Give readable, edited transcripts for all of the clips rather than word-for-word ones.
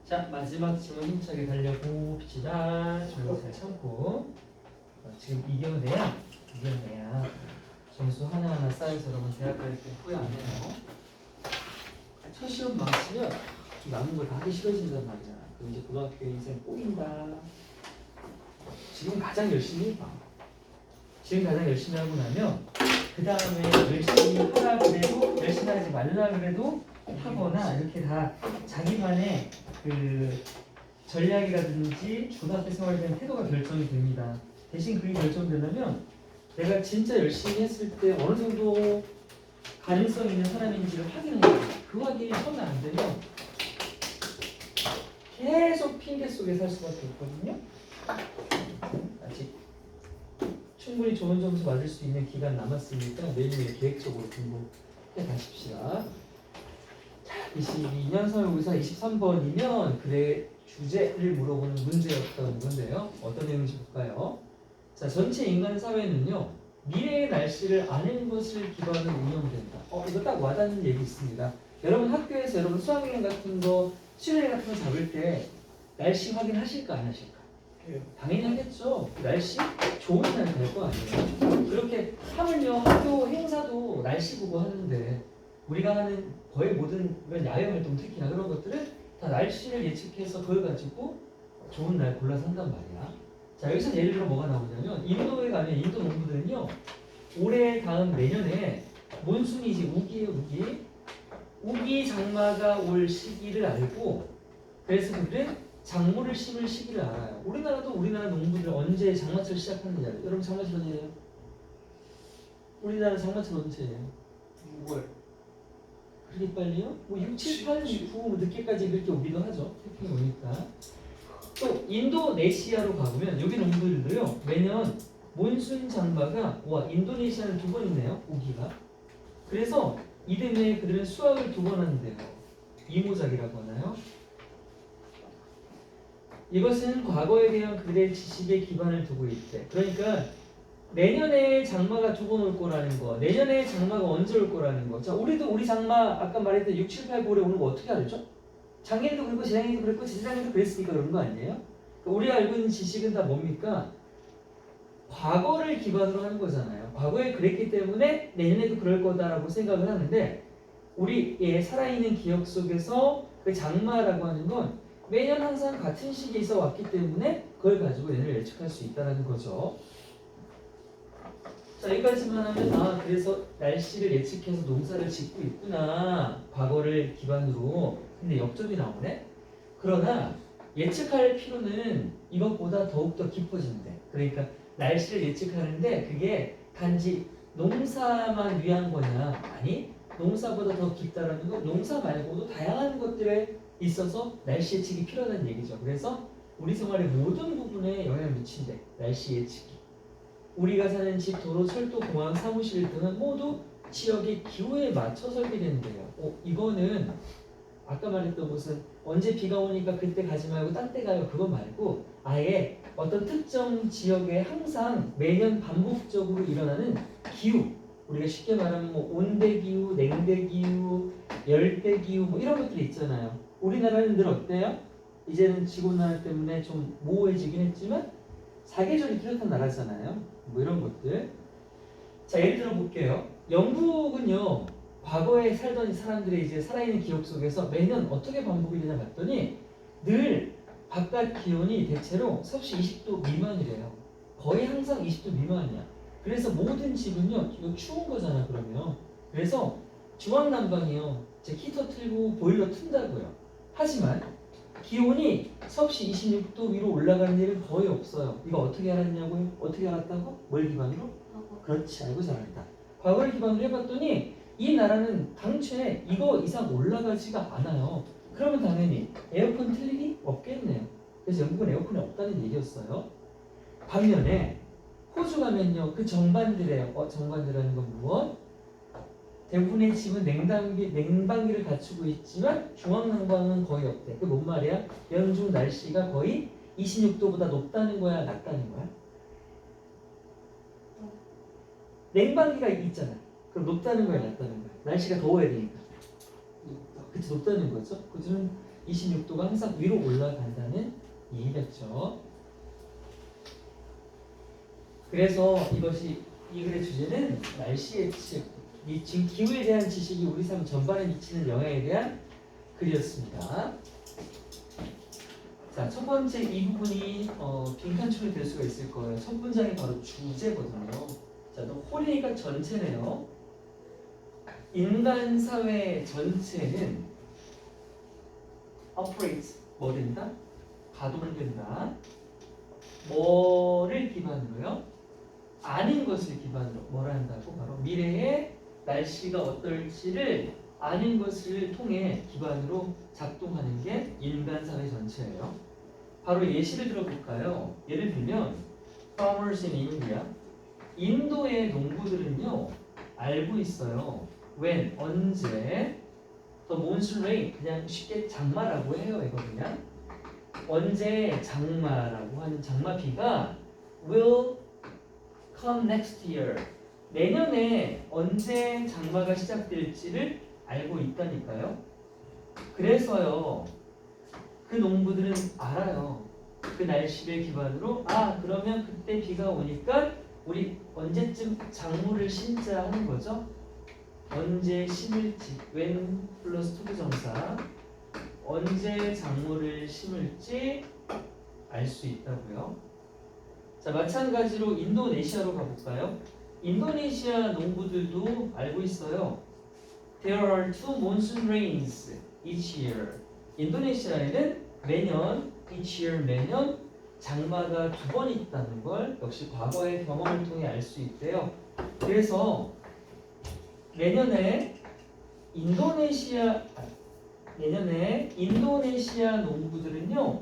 자, 마지막 질문 힘차게 달려봅시다. 질문 잘 참고. 지금 이겨내야 점수 하나하나 쌓여서 여러분 대학 갈 때 후회 안 해요. 첫 시험 망치면 남은 걸 다 하기 싫어진단 말이야. 그럼 이제 고등학교 인생 꼬인다. 지금 가장 열심히 해봐. 지금 가장 열심히 하고 나면 그 다음에 열심히 하라 그래도 열심히 하지 말라 그래도 하거나 이렇게 다 자기만의 그 전략이라든지 고등학교 생활에 대한 태도가 결정이 됩니다. 대신 그게 결정되려면 내가 진짜 열심히 했을 때 어느 정도 가능성 있는 사람인지를 확인해야 돼요. 그 확인이 처음에 안 되면 계속 핑계 속에 살 수밖에 없거든요. 아직 충분히 좋은 점수 맞을 수 있는 기간 남았으니까 내일에 계획적으로 공부해 가십시다. 자, 22년 사회고사 23번이면 그의 주제를 물어보는 문제였던 건데요. 어떤 내용인지 볼까요? 자, 전체 인간 사회는요. 미래의 날씨를 아는 것을 기반으로 운영된다. 이거 딱 와닿는 얘기 있습니다. 여러분 학교에서 여러분 수학여행 같은 거, 수련회 같은 거 잡을 때 날씨 확인하실까 안 하실까? 당연히 하겠죠. 날씨 좋은 날 될 거 아니에요. 그렇게 하물며 학교 행사도 날씨 보고 하는데 우리가 하는 거의 모든 야외 활동 특히나 그런 것들은 다 날씨를 예측해서 그걸 가지고 좋은 날 골라서 한단 말이야. 자, 여기서 예를 들어 뭐가 나오냐면 인도에 가면 인도 농부들은요 올해 다음 내년에 몬순이 이제 우기예요. 우기 장마가 올 시기를 알고 그래서 그들은 작물을 심을 시기를 알아요. 우리나라도 우리나라 농부들 언제 장마철 시작하는지 알아요? 여러분 장마철 언제예요? 우리나라 장마철 언제예요? 6월. 그렇게 빨리요? 뭐 6, 7, 8, 9 늦게까지 그렇게 오기도 하죠. 태풍이 오니까. 또 인도네시아로 가보면 여기 농부들도요 매년 몬순 장마가 인도네시아는 2번 있네요. 우기가. 그래서 이듬해 그들은 수확을 2번 하는데요. 이모작이라고 하나요? 이것은 과거에 대한 그들의 지식에 기반을 두고 있대. 그러니까 내년에 장마가 2번 올 거라는 거, 내년에 장마가 언제 올 거라는 거. 자, 우리도 우리 장마 아까 말했던 6, 7, 8, 9월에 오는 거 어떻게 알죠? 작년에도 그랬고 재작년에도 그랬고 재작년에도 그랬으니까 그런 거 아니에요? 그러니까 우리가 알고 있는 지식은 다 뭡니까? 과거를 기반으로 하는 거잖아요. 과거에 그랬기 때문에 내년에도 그럴 거다라고 생각을 하는데 우리의 살아있는 기억 속에서 그 장마라고 하는 건 매년 항상 같은 시기에 있어 왔기 때문에 그걸 가지고 내년을 예측할 수 있다는 거죠. 자, 여기까지만 하면 그래서 날씨를 예측해서 농사를 짓고 있구나. 과거를 기반으로. 근데 역점이 나오네. 그러나 예측할 필요는 이것보다 더욱더 깊어진대. 그러니까 날씨를 예측하는데 그게 단지 농사만 위한 거냐? 아니, 농사보다 더 깊다라는 건 농사 말고도 다양한 것들에 있어서 날씨 예측이 필요하다는 얘기죠. 그래서 우리 생활의 모든 부분에 영향을 미친대. 날씨 예측이. 우리가 사는 집, 도로, 철도, 공항, 사무실 등은 모두 지역의 기후에 맞춰 설계되는데요. 이거는 아까 말했던 무슨 언제 비가 오니까 그때 가지 말고 딴 때 가요. 그거 말고 아예 어떤 특정 지역에 항상 매년 반복적으로 일어나는 기후. 우리가 쉽게 말하면 뭐 온대 기후, 냉대 기후, 열대 기후 뭐 이런 것들이 있잖아요. 우리나라는 늘 어때요? 이제는 지구온난화 때문에 좀 모호해지긴 했지만 사계절이 뚜렷한 나라잖아요. 뭐 이런 것들. 자, 예를 들어 볼게요. 영국은요, 과거에 살던 사람들의 이제 살아있는 기억 속에서 매년 어떻게 반복이 되냐 봤더니 늘 바깥 기온이 대체로 섭씨 20도 미만이래요. 거의 항상 20도 미만이야. 그래서 모든 집은요, 이거 추운 거잖아, 그러면. 그래서 중앙난방이요, 제 히터 틀고 보일러 튼다고요. 하지만 기온이 섭씨 26도 위로 올라가는 일은 거의 없어요. 이거 어떻게 알았냐고요? 어떻게 알았다고? 뭘 기반으로? 그렇지, 알고 잘한다. 과거를 기반으로 해봤더니 이 나라는 당초에 이거 이상 올라가지가 않아요. 그러면 당연히 에어컨 틀 일이 없겠네요. 그래서 영국은 에어컨이 없다는 얘기였어요. 반면에 호주 가면요, 그 정반대래요. 정반대라는 건 무엇? 대부분의 집은 냉방기를 갖추고 있지만 중앙난방은 거의 없대. 그게 뭔 말이야? 연중 날씨가 거의 26도보다 높다는 거야, 낮다는 거야? 냉방기가 있잖아. 그럼 높다는 거야, 낮다는 거야? 날씨가 더워야 되니까. 그치, 높다는 거죠. 그들은 26도가 항상 위로 올라간다는 얘기겠죠. 그래서 이것이 이 글의 주제는 날씨 예측, 이 지금 기후에 대한 지식이 우리 삶 전반에 미치는 영향에 대한 글이었습니다. 자, 첫 번째 이 부분이 빈칸처럼 될 수가 있을 거예요. 첫 문장이 바로 주제거든요. 자, 또 홀이니까 전체네요. 인간 사회 전체는 operate 뭐 된다? 가동된다. 뭐를 기반으로요? 아는 것을 기반으로 뭘 한다고? 바로 미래의 날씨가 어떨지를 아는 것을 통해 기반으로 작동하는 게 인간 사회 전체예요. 바로 예시를 들어볼까요? 예를 들면 farmers in India, 인도의 농부들은요 알고 있어요. when 언제 the monsoon rain 그냥 쉽게 장마라고 해요. 이거 그냥 언제 장마라고 하는 장마비가 will come next year 내년에 언제 장마가 시작될지를 알고 있다니까요. 그래서요 그 농부들은 알아요. 그 날씨를 기반으로 그러면 그때 비가 오니까 우리 언제쯤 작물을 심자 하는 거죠. 언제 심을지 when 플러스 to 정사 언제 작물을 심을지 알 수 있다고요. 자, 마찬가지로 인도네시아로 가볼까요? 인도네시아 농부들도 알고 있어요. There are two monsoon rains each year. 인도네시아에는 매년 each year 매년 장마가 2번 있다는 걸 역시 과거의 경험을 통해 알 수 있대요. 그래서 내년에 인도네시아 농부들은요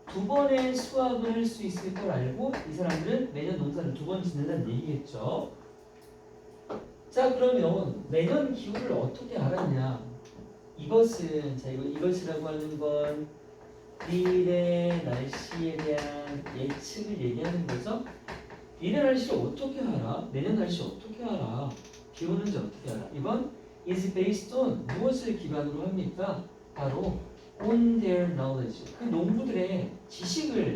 2번의 수확을 할 수 있을 걸 알고 이 사람들은 매년 농사를 2번 짓는다는 얘기겠죠. 자, 그러면 매년 기후를 어떻게 알았냐? 이것은 이것이라고 하는 건 미래 날씨에 대한 예측을 얘기하는 거죠. 미래 날씨를 어떻게 알아? 내년 날씨 어떻게 알아? 비 오는지 어떻게 알아? 이건 is based on 무엇을 기반으로 합니까? 바로 on their knowledge. 그 농부들의 지식을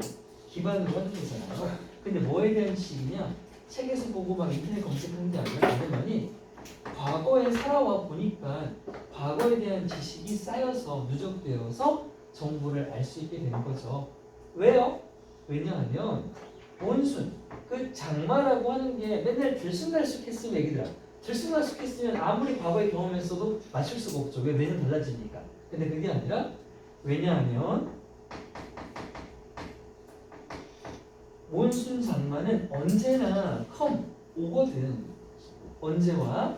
기반으로 하는 거잖아요. 근데 뭐에 대한 지식이냐? 책에서 보고 막 인터넷 검색하는 게 아니라 당연히 과거에 살아와 보니까 과거에 대한 지식이 쌓여서 누적되어서 정보를 알 수 있게 되는 거죠. 왜요? 왜냐하면 몬순, 그 장마라고 하는 게 맨날 들쑥날쑥했으면 얘기들아. 들쑥날쑥했으면 아무리 과거에 경험했어도 맞출 수가 없죠. 왜? 매년 달라지니까. 근데 그게 아니라 왜냐하면 몬순 장마는 언제나 오거든. 언제와?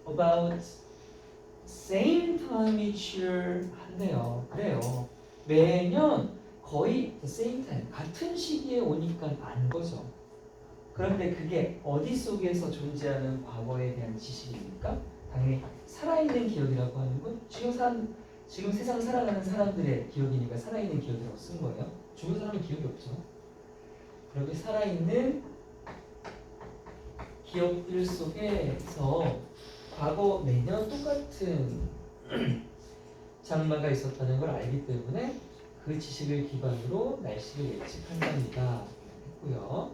About same time each year 한대요. 그래요. 매년 거의 the same time 같은 시기에 오니까 안 거죠. 그런데 그게 어디 속에서 존재하는 과거에 대한 지식입니까? 당연히 살아있는 기억이라고 하는 건 지금 세상 살아가는 사람들의 기억이니까 살아있는 기억이라고 쓴 거예요. 죽은 사람은 기억이 없죠. 그렇게 살아있는 기억들 속에서 과거 매년 똑같은 장마가 있었다는 걸 알기 때문에 그 지식을 기반으로 날씨를 예측한답니다. 했고요.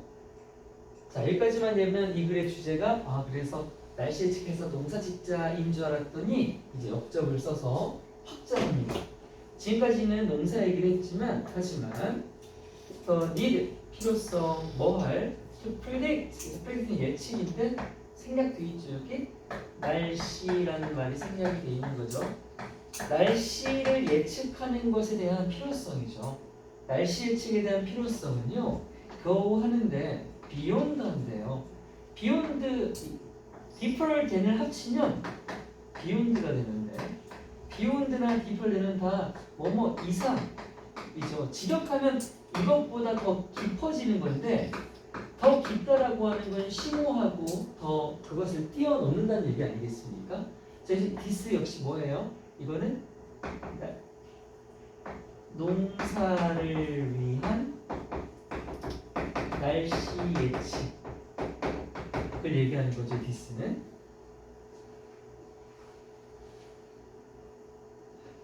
자, 여기까지만 되면 이 글의 주제가 그래서 날씨 예측해서 농사 짓자인 줄 알았더니 이제 역접을 써서 확장합니다. 지금까지는 농사 얘기를 했지만 하지만 need 필요성 뭐할 to predict는 예측인데 생략돼 있죠. 여기 날씨라는 말이 생략이 돼 있는 거죠. 날씨를 예측하는 것에 대한 필요성이죠. 날씨 예측에 대한 필요성은요 겨우 하는데 beyond인데요. beyond deeper than을 합치면 beyond가 되는데 beyond나 deeper than은 다 뭐뭐 이상이죠. 직역하면 이것보다 더 깊어지는 건데 더 깊다라고 하는 건 심오하고 더 그것을 뛰어넘는다는 얘기 아니겠습니까? this 역시 뭐예요? 이거는 농사를 위한 날씨 예측을 얘기하는 거죠. this는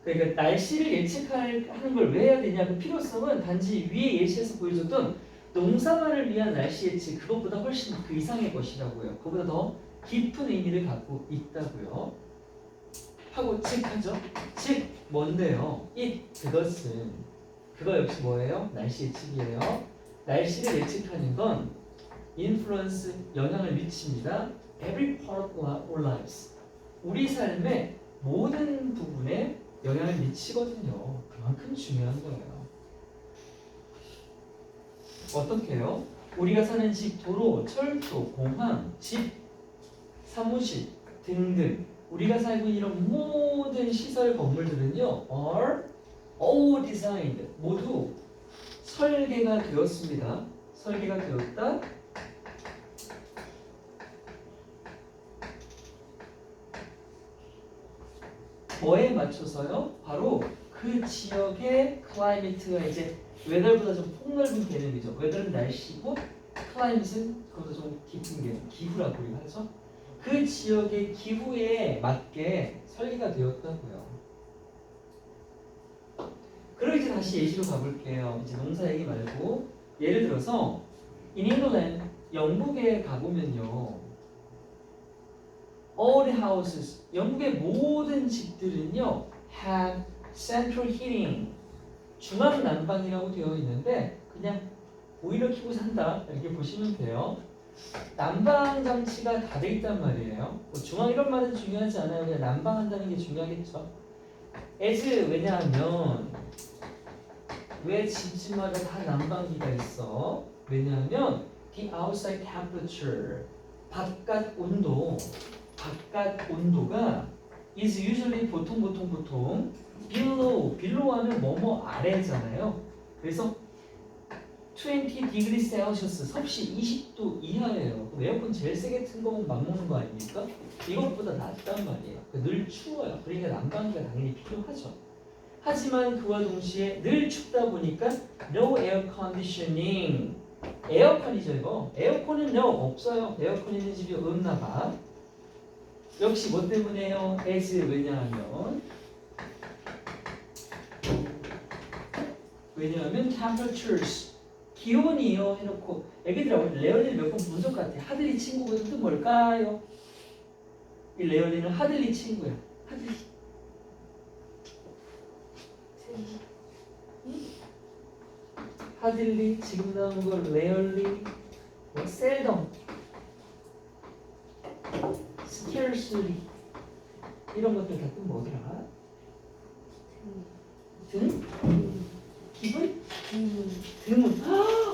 그러니까 날씨를 예측하는 걸 왜 해야 되냐? 그 필요성은 단지 위에 예시에서 보여줬던 농사만을 위한 날씨 예측 그것보다 훨씬 그 이상의 것이라고요. 그보다 더 깊은 의미를 갖고 있다고요. 하고 즉 하죠. 즉 뭔데요? 그것은 그거 역시 뭐예요? 날씨 예측이에요. 날씨를 예측하는 건 influence 영향을 미칩니다. Every part of our lives. 우리 삶의 모든 부분에 영향을 미치거든요. 그만큼 중요한 거예요. 어떻게요? 우리가 사는 집, 도로, 철도, 공항, 집, 사무실 등등 우리가 살고 있는 이런 모든 시설 건물들은요 are all designed 모두 설계가 되었습니다. 설계가 되었다. 뭐에 맞춰서요? 바로 그 지역의 클라이미트가 이제 웨더보다 좀 폭넓은 개념이죠. 웨더는 날씨고 클라이밋은 그보다 좀 깊은 개념, 기후라고 우리가 하죠. 그 지역의 기후에 맞게 설계가 되었다고요. 그럼 이제 다시 예시로 가볼게요. 이제 농사 얘기 말고 예를 들어서 in England 영국에 가보면요. all the houses 영국의 모든 집들은요 have central heating 중앙 난방이라고 되어 있는데 그냥 보일러 켜고 산다 이렇게 보시면 돼요. 난방 장치가 다 돼 있단 말이에요. 뭐 중앙 이런 말은 중요하지 않아요. 그냥 난방한다는 게 중요하겠죠. as 왜냐하면 왜 집집마다 다 난방기가 있어? 왜냐하면 the outside temperature 바깥 온도가 is usually 보통 below 하면 뭐뭐 아래잖아요. 그래서 20 degree Celsius 섭씨 20도 이하예요. 그럼 에어컨 제일 세게 튼 거면 맞먹는 거 아닙니까? 이것보다 낫단 말이에요. 늘 추워요. 그러니까 난방기가 당연히 필요하죠. 하지만 그와 동시에 늘 춥다 보니까 no air conditioning 에어컨이죠 이거. 에어컨은 no 없어요. 에어컨 있는 집이 없나 봐. 역시 뭐 때문에요? as 왜냐하면 temperatures 기온이요 해놓고 애기들아 우리 레얼리 몇 번 본 적 같아. 하들리 친구가 뜻 뭘까요? 이 레얼리는 하들리 친구야. 하들리 지금 나온 거 레얼리 셀덤 스케어스리 이런 것들 다 뜻 뭐더라? 등? 기분? 드문.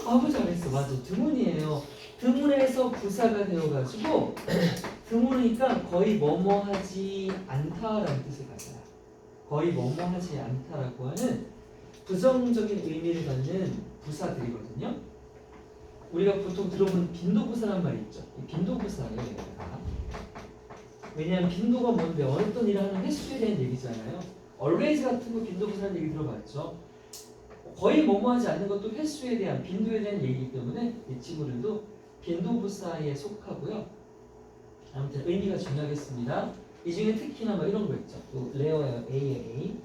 아주 잘했어. 맞아. 드문이에요. 드문에서 부사가 되어가지고 드문이니까 거의 뭐뭐하지 않다라는 뜻을 가져요. 거의 뭐뭐하지 않다라고 하는 부정적인 의미를 갖는 부사들이거든요. 우리가 보통 들어본 빈도부사란 말이 있죠. 이 빈도부사예요. 얘가. 왜냐하면 빈도가 뭔데 어떤 일을 하는 횟수에 대한 얘기잖아요. always 같은 거 빈도부사라는 얘기 들어봤죠. 거의 뭐뭐하지 않는 것도 횟수에 대한 빈도에 대한 얘기이기 때문에 이 친구들도 빈도부사에 속하고요. 아무튼 의미가 중요하겠습니다. 이 중에 특히나 뭐 이런 거 있죠. 또 레어예요. A.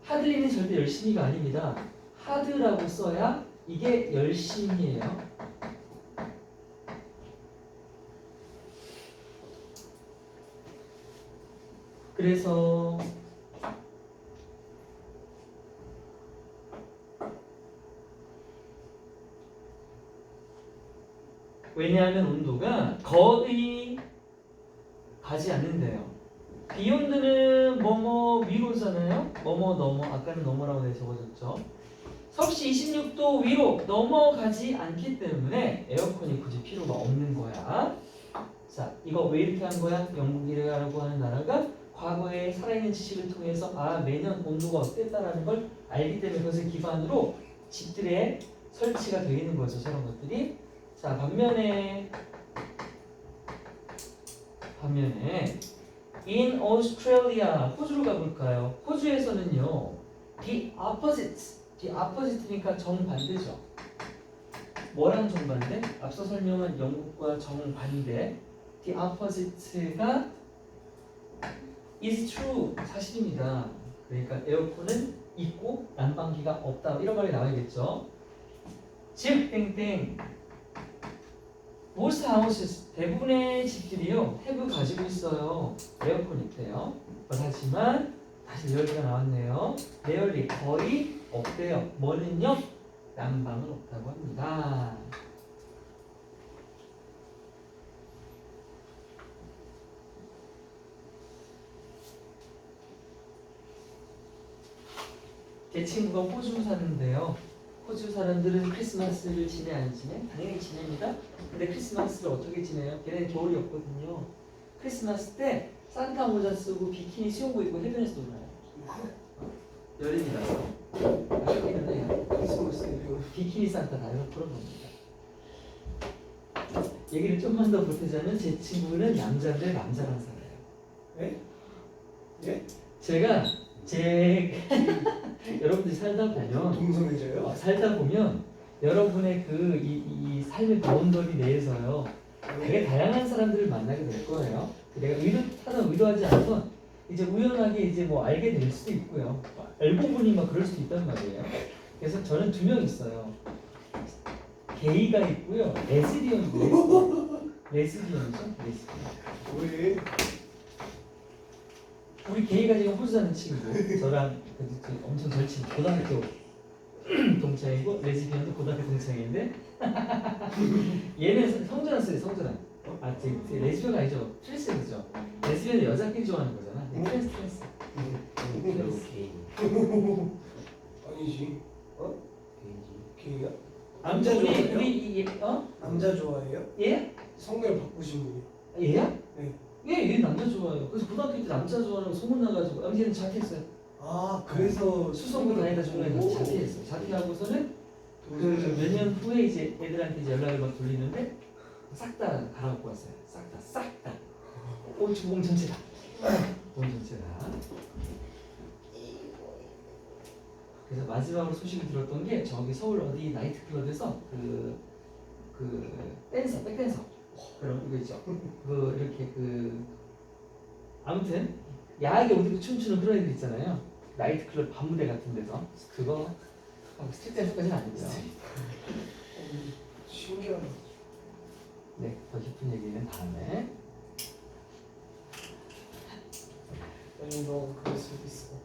하들리는 절대 열심히가 아닙니다. 하드라고 써야 이게 열심히예요. 그래서 왜냐하면 온도가 거의 가지 않는데요. 비욘드는 뭐뭐 위로잖아요. 뭐뭐 넘어 아까는 넘어라고 적어졌죠. 섭씨 26도 위로 넘어가지 않기 때문에 에어컨이 굳이 필요가 없는 거야. 자, 이거 왜 이렇게 한 거야? 영국이라고 하는 나라가 과거에 살아있는 지식을 통해서 매년 온도가 어땠다라는 걸 알기 때문에 그것을 기반으로 집들에 설치가 되어 있는 거죠. 저런 것들이. 자, 반면에 in Australia 호주로 가볼까요? 호주에서는요 the opposite니까 정반대죠. 뭐랑 정반대? 앞서 설명한 영국과 정반대 the opposite가 is true 사실입니다. 그러니까 에어컨은 있고 난방기가 없다. 이런 말이 나와야겠죠. 즉 땡땡 most houses 대부분의 집들이요 have 가지고 있어요. 에어컨이 있대요. 하지만 다시 rarely가 나왔네요. rarely 거의 없대요. 뭐는요? 난방은 없다고 합니다. 제 친구가 호주 사는데요. 호주 사람들은 크리스마스를 지내 안 지내? 당연히 지냅니다. 근데 크리스마스를 어떻게 지내요? 걔네 겨울이 없거든요. 크리스마스 때 산타 모자 쓰고 비키니 수영복 입고 해변에서 놀아요. 여름이라서. 여기는 해요. 비키니 산타 다 이런 그런 겁니다. 얘기를 좀만 더 보태자면 제 친구는 남자인데 남자랑 살아요. 예? 예? 제가 여러분들이 살다 보면 동성애자요? 살다 보면 여러분의 그 이 삶의 바운더리 내에서요 되게 다양한 사람들을 만나게 될 거예요. 내가 의도하든 의도하지 않든 이제 우연하게 이제 뭐 알게 될 수도 있고요. 알고 보니 막 그럴 수도 있단 말이에요. 그래서 저는 2명 있어요. 게이가 있고요. 레즈비언도 있어요. 레즈비언이죠? 레즈비언. 왜? 우리 게이가 지금 호주 사는 친구, 저랑 엄청 절친 고등학교 동창이고 레즈비언도 고등학교 동창인데 얘는 성전환. 아, 레즈비언 아니죠? 트랜스죠. 레즈비언은 여자끼리 좋아하는 거잖아. 트랜스. 오케이. 아니지. 어? 게이가? 아무튼 좋아해요? 우리 남자 좋아해요? 얘? 성별 바꾸신 분이. 얘야? 네. 얘 남자 좋아해요. 그래서 고등학교 때 남자 좋아하는 거 소문 나가지고 얘는 자퇴했어요. 아 그래서 수성고 다니다 중간에 자퇴했어요. 자퇴하고서는 그 몇 년 후에 이제 애들한테 이제 연락을 막 돌리는데 싹 다 갈아먹고 왔어요. 싹 다. 온 전체다. 온 전체다. 그래서 마지막으로 소식을 들었던 게 저기 서울 어디 나이트클럽에서 그 댄서, 백댄서 그런 이거 있죠. 그 이렇게 아무튼 야하게 옷 입고 춤추는 그런 애들 있잖아요. 나이트클럽 밤무대 같은 데서 그거 스트릿 댄서까지는 아니고요. 신기하다. 네, 더 깊은 얘기는 다음에. 아니 너 그럴 수도 있어.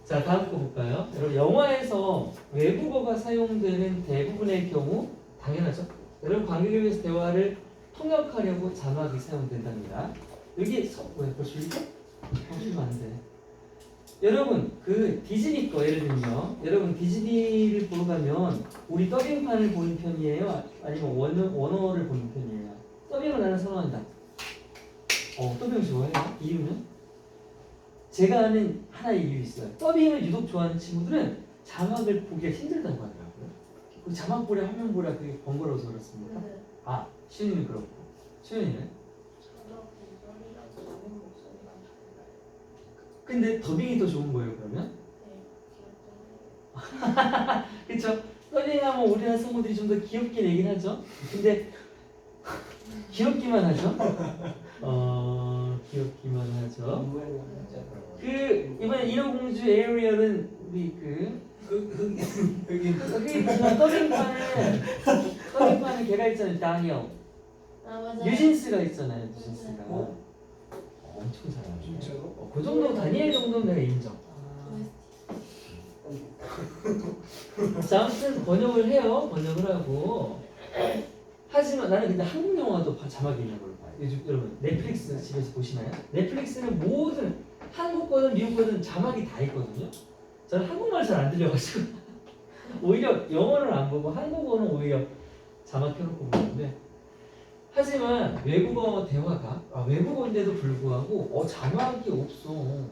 자, 다음 거 볼까요? 여러분, 영화에서 외국어가 사용되는 대부분의 경우 당연하죠. 여러분, 관객을 위해서 대화를 통역하려고 자막이 사용된답니다. 여기 왜 벌써 이렇게? 보시면 안 돼. 여러분, 그 디즈니 거 예를 들면 여러분 디즈니를 보러 가면 우리 더빙판을 보는 편이에요? 아니면 원어를 보는 편이에요? 더빙을 나는 선호한다. 더빙을 좋아해요? 이유는? 제가 아는 하나의 이유 있어요. 더빙을 유독 좋아하는 친구들은 자막을 보기가 힘들다고 하더라고요. 그 자막 보랴 화면 보랴 그게 번거로워서 그렇습니까? 네. 아, 시윤이는 그렇고. 시윤이는? 근데 더빙이 더 좋은 거예요, 그러면? 그쵸? 더빙하면 우리나라 성우들이 좀 더 귀엽게 내긴 하죠? 근데 귀엽기만 하죠? 귀엽기만 하죠. 이번에 인어공주 에어리얼은 우리 흑이지만 더빙판은 걔가 있잖아요, 다니엘. 아 맞아. 뉴진스가 있잖아요, 뉴진스가. 엄청 잘하네. 진짜로? 그 정도 다니엘 정도는 내가 인정. 자, 아무튼 번역을 해요. 번역을 하고. 하지만 나는 근데 한국 영화도 자막이 있는 걸로 봐요. 요즘 여러분 넷플릭스 집에서 보시나요? 넷플릭스는 모든 한국 거든 미국 거든 자막이 다 있거든요. 저는 한국말 잘 안 들려가지고 오히려 영어를 안 보고 한국어는 오히려 자막 켜놓고 보는데 하지만 외국어 대화가 외국어인데도 불구하고 자막이 없어.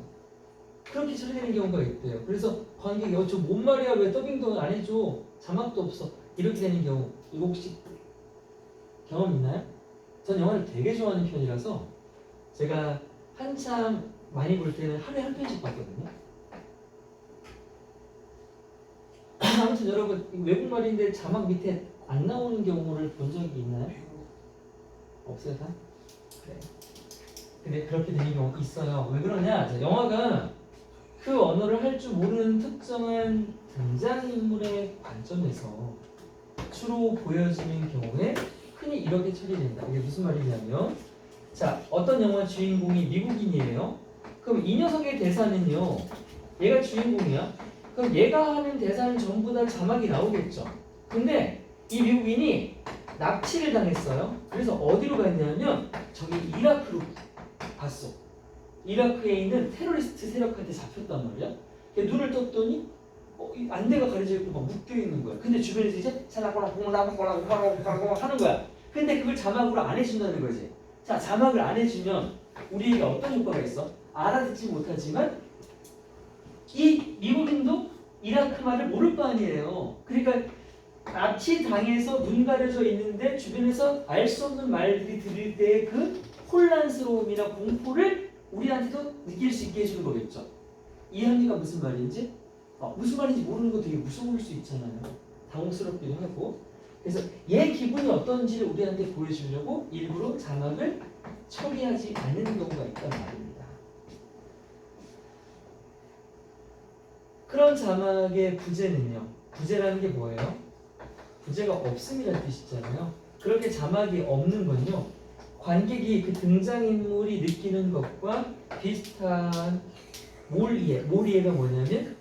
그렇게 처리되는 경우가 있대요. 그래서 관객이 저 뭔 말이야 왜 더빙도 안 해줘 자막도 없어 이렇게 되는 경우 이거 혹시 경험 있나요? 전 영화를 되게 좋아하는 편이라서 제가 한참 많이 볼 때는 하루에 한 편씩 봤거든요. 아무튼 여러분 외국말인데 자막 밑에 안 나오는 경우를 본 적이 있나요? 없어요 다? 그래. 근데 그렇게 되는 경우 있어요. 왜 그러냐? 자, 영화가 그 언어를 할 줄 모르는 특정한 등장인물의 관점에서 주로 보여지는 경우에 흔히 이렇게 처리된다. 이게 무슨 말이냐면, 자, 어떤 영화 주인공이 미국인이에요. 그럼 이 녀석의 대사는요, 얘가 주인공이야. 그럼 얘가 하는 대사는 전부 다 자막이 나오겠죠. 근데 이 미국인이 납치를 당했어요. 그래서 어디로 갔냐면 저기 이라크로 갔어. 이라크에 있는 테러리스트 세력한테 잡혔단 말이야. 눈을 떴더니 이 안대가 가려져 있고 막 묶여 있는 거야. 근데 주변에서 이제 하는 거야. 근데 그걸 자막으로 안 해준다는 거지. 자, 자막을 안 해주면 우리에게 어떤 효과가 있어? 알아듣지 못하지만 이 미국인도 이라크 말을 모를 거 아니에요. 그러니까 납치 당해서 눈 가려져 있는데 주변에서 알 수 없는 말들이 들릴 때의 그 혼란스러움이나 공포를 우리한테도 느낄 수 있게 해주는 거겠죠. 이해합니까? 무슨 말인지? 무슨 말인지 모르는 거 되게 무서울 수 있잖아요. 당혹스럽기도 하고. 그래서 얘 기분이 어떤지를 우리한테 보여주려고 일부러 자막을 처리하지 않는 경우가 있단 말입니다. 그런 자막의 부재는요. 부재라는 게 뭐예요? 부재가 없음이라는 뜻이잖아요. 그렇게 자막이 없는 건요. 관객이 그 등장인물이 느끼는 것과 비슷한 몰이해가 뭐냐면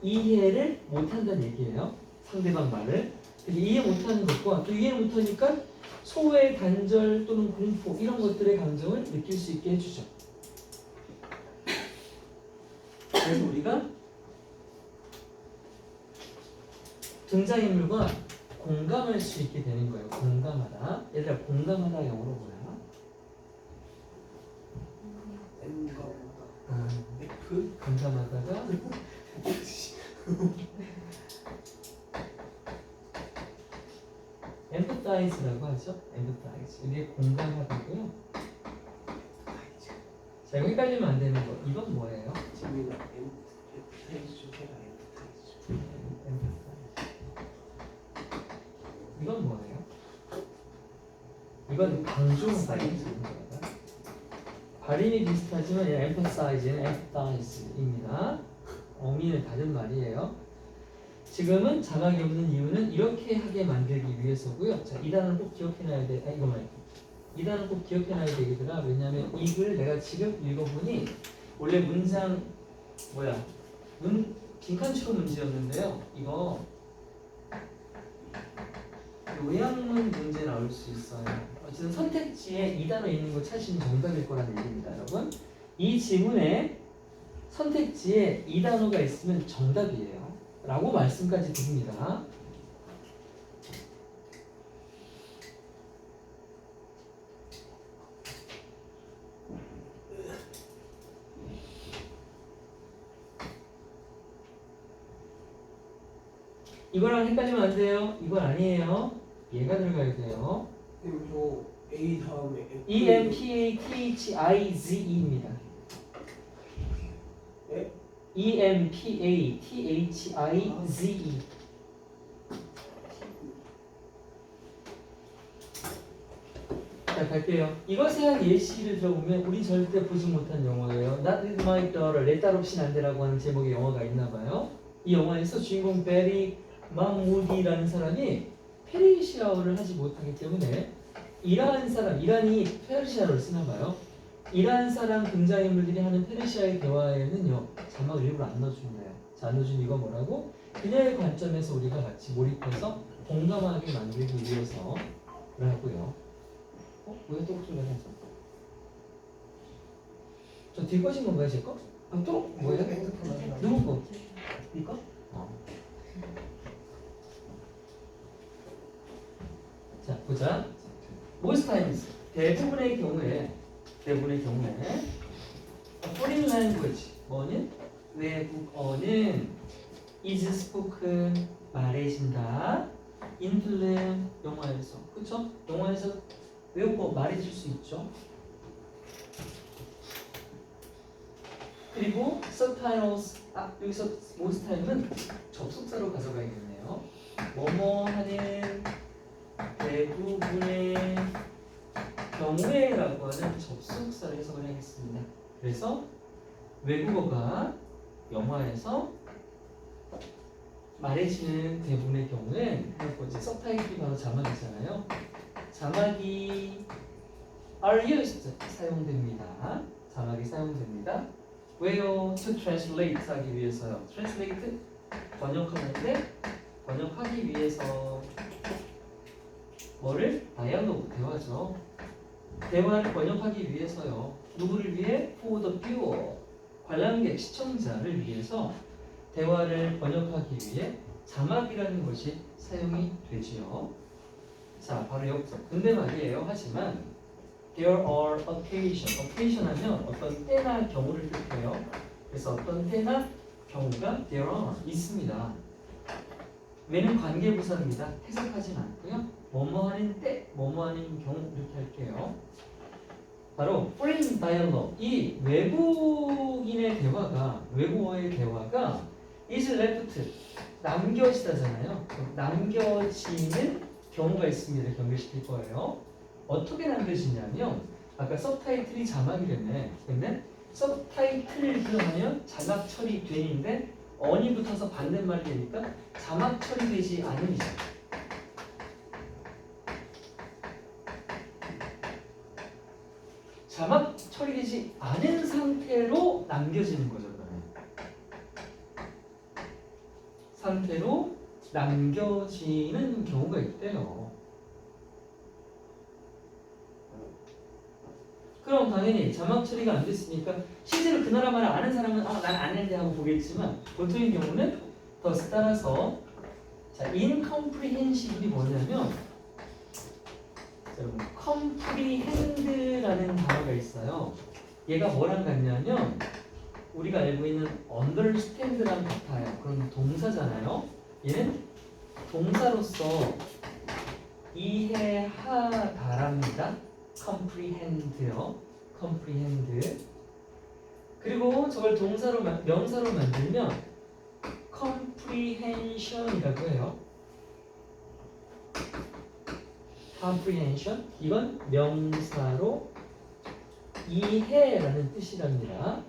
이해를 못한다는 얘기예요. 상대방 말을. 이해 못하는 것과 또 이해 못하니까 소외, 단절 또는 공포 이런 것들의 감정을 느낄 수 있게 해주죠. 그래서 우리가 등장인물과 공감할 수 있게 되는 거예요. 공감하다. 얘들아, 공감하다 영어로 뭐야? F? 공감하다가 empathize라고 하죠. empathize. 이게 공감하다고요. 자, 이거 헷갈리면 안 되는 거. 이건 뭐예요? 지민아 엠프타이즈 좀 해라. empathize. 이건 뭐예요? 이건 강조하다. 발음이 비슷하지만 얘는 emphasize는 empathize입니다. 어미는 다른 말이에요. 지금은 자막이 없는 이유는 이렇게 하게 만들기 위해서고요. 자, 이 단어는 꼭 기억해놔야 돼. 이거 말고. 이 단어는 꼭 기억해놔야 되겠더라. 왜냐하면 이 글을 내가 지금 읽어보니 원래 문장 빈칸추로 문제였는데요. 이거 요양문 문제 나올 수 있어요. 어쨌든 선택지에 이 단어 있는 거 찾으시면 정답일 거라는 얘기입니다, 여러분. 이 지문에 선택지에 이 단어가 있으면 정답이에요. 라고 말씀까지 드립니다. 이거랑 헷갈리면 안 돼요. 이건 아니에요. 얘가 들어가야 돼요. 이거 A 다음에 F. EMPATHIZE입니다. 네? EMPATHIZE. 자, 갈게요. 이것에 대한 예시를 들어보면 우리 절대 보지 못한 영화예요. Not with my daughter. 내 딸 없인 안 돼라고 하는 제목의 영화가 있나 봐요. 이 영화에서 주인공 베리 마무디라는 사람이 페르시아어를 하지 못하기 때문에 이란이 페르시아어를 쓰나 봐요. 이란 사람 등장인물들이 하는 페르시아의 대화에는요, 자막을 일부러 안 넣어주는 거예요. 자, 안 넣어준 이유가 뭐라고? 그녀의 관점에서 우리가 같이 몰입해서 공감하게 만들기 위해서라고요. 왜 또 목소리가 나죠? 저 뒤 꺼진 건가요, 제 거? 또? 뭐예요? 핸드폰 하나. 누구 거? 이거? 자, 보자. Most times, 대부분의 경우에 foreign language, 뭐는? 외국어는 is spoken, 말해진다. in film, 영화에서. 그쵸? 영화에서 외국어 말해줄 수 있죠. 그리고 subtitles, 여기서 most time은 접속사로 가져가야겠네요. 뭐뭐 하는 대부분의 경우에라고 하는 접속사를 해석을 하겠습니다. 그래서 외국어가 영화에서 말해지는 대부분의 경우는 이제 서브타이틀이 바로 자막이잖아요. 자막이 are used 사용됩니다. 자막이 사용됩니다. 왜요? To translate 하기 위해서요. translate 번역하는데 번역하기 위해서 뭐를? 다이얼로그 대화죠. 대화를 번역하기 위해서요. 누구를 위해? For the viewer 관람객 시청자를 위해서 대화를 번역하기 위해 자막이라는 것이 사용이 되지요. 자, 바로 여기서 근데 말이에요. 하지만 there are occasion 하면 어떤 때나 경우를 뜻해요. 그래서 어떤 때나 경우가 there are 있습니다. 왜는 관계부사입니다. 해석하진 않고요. 뭐뭐 하는 때, 뭐뭐 하는 경우 이렇게 할게요. 바로 foreign dialogue 이 외국인의 대화가 외국어의 대화가 is left 남겨지다잖아요. 남겨지는 경우가 있습니다. 연결시킬 거예요. 어떻게 남겨지냐면 아까 서브타이틀이 자막이랬네. 근데 서브타이틀을 들어가면 자막 처리되는데 언이 붙어서 반대말이 되니까 자막 처리되지 않은 이상 자막 처리되지 않은 상태로 남겨지는 거죠. 그러면 상태로 남겨지는 경우가 있대요. 그럼 당연히 자막 처리가 안 됐으니까 실제로 그 나라 말을 아는 사람은 난 아는데 하고 보겠지만 보통의 경우는 더스 따라서 자 incomprehensible이 뭐냐면 여러분 comprehend라는 단어가 있어요. 얘가 뭐랑 같냐면 우리가 알고 있는 understand랑 같아요. 그럼 동사잖아요. 얘는 동사로서 이해하다랍니다. comprehend요. comprehend. 그리고 저걸 동사로 명사로 만들면 comprehension이라고 해요. comprehension 이건 명사로 이해라는 뜻이랍니다.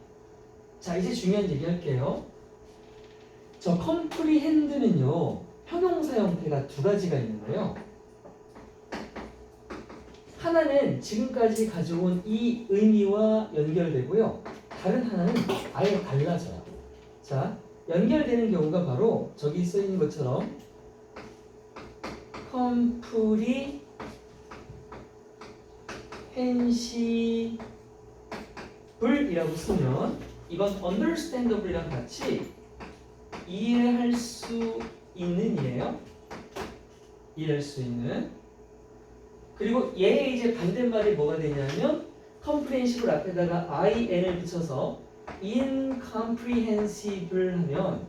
자 이제 중요한 얘기 할게요. 저 comprehend는요 형용사 형태가 두 가지가 있는데요. 하나는 지금까지 가져온 이 의미와 연결되고요. 다른 하나는 아예 달라져요. 자 연결되는 경우가 바로 저기 써 있는 것처럼 comprehensi블이라고 쓰면 이건 understandable이랑 같이 이해할 수 있는이에요. 이해할 수 있는. 그리고 얘의 이제 반대말이 뭐가 되냐면 comprehensible 앞에다가 in을 붙여서 incomprehensible 하면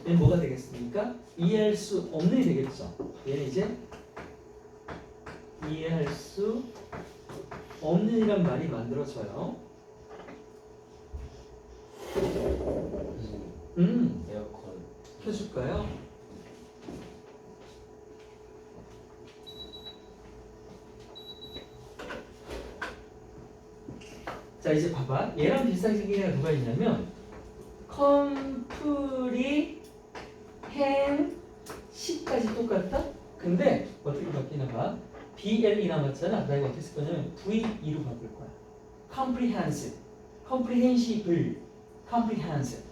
얘는 뭐가 되겠습니까? 이해할 수 없는이 되겠죠. 얘는 이제 이해할 수 없는이란 말이 만들어져요. 에어컨 켜줄까요? 자 이제 봐봐. 얘랑 비슷하게 생긴 애가 누가 있냐면 comprehen시까지 똑같다? 근데 어떻게 바뀌나 봐. BL이 남았잖아. 나 이거 어떻게 쓸 거냐면 VE로 바꿀 거야. comprehensive, comprehensible, comprehensive.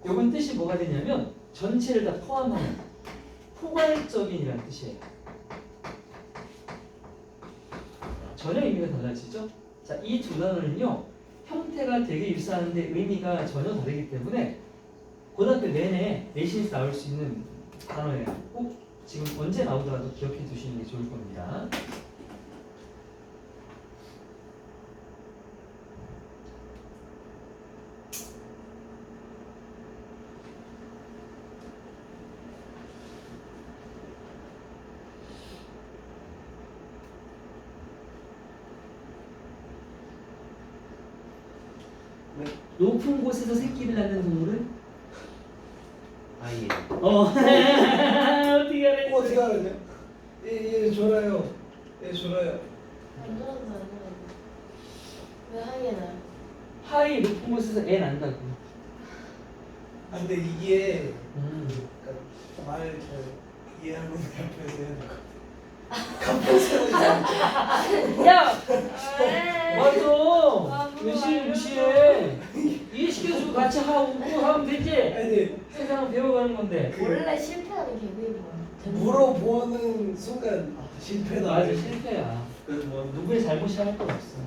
요건 뜻이 뭐가 되냐면 전체를 다 포함하는 포괄적인이라는 뜻이에요. 전혀 의미가 달라지죠? 자, 이 두 단어는요 형태가 되게 유사한데 의미가 전혀 다르기 때문에 고등학교 내내 내신에서 나올 수 있는 단어예요. 꼭 지금 언제 나오더라도 기억해 두시는 게 좋을 겁니다. 높은 곳에서 새끼를 낳는 동물은? 아예 어떻게 알았어? 어떻게 알았냐? 예, 졸아요. 예, 졸아요. 안 좋아하는 거 아니야? 왜 하얘나? 하이 높은 곳에서 애 난다고. 아, 근데 이게 음. 그러니까 말 이렇게 이해하는 옆에서 해야 될 것 같아. 갑분싸는 잘 야! 맞아. 무시해. 이해시켜주고 같이 하면 되지. 아니 세상을 배워가는 건데. 원래 실패하는 개그이 뭐야? 물어보는 순간 아, 실패다. 맞아, 실패야. 뭐 누구의 잘못이 할 건 없어.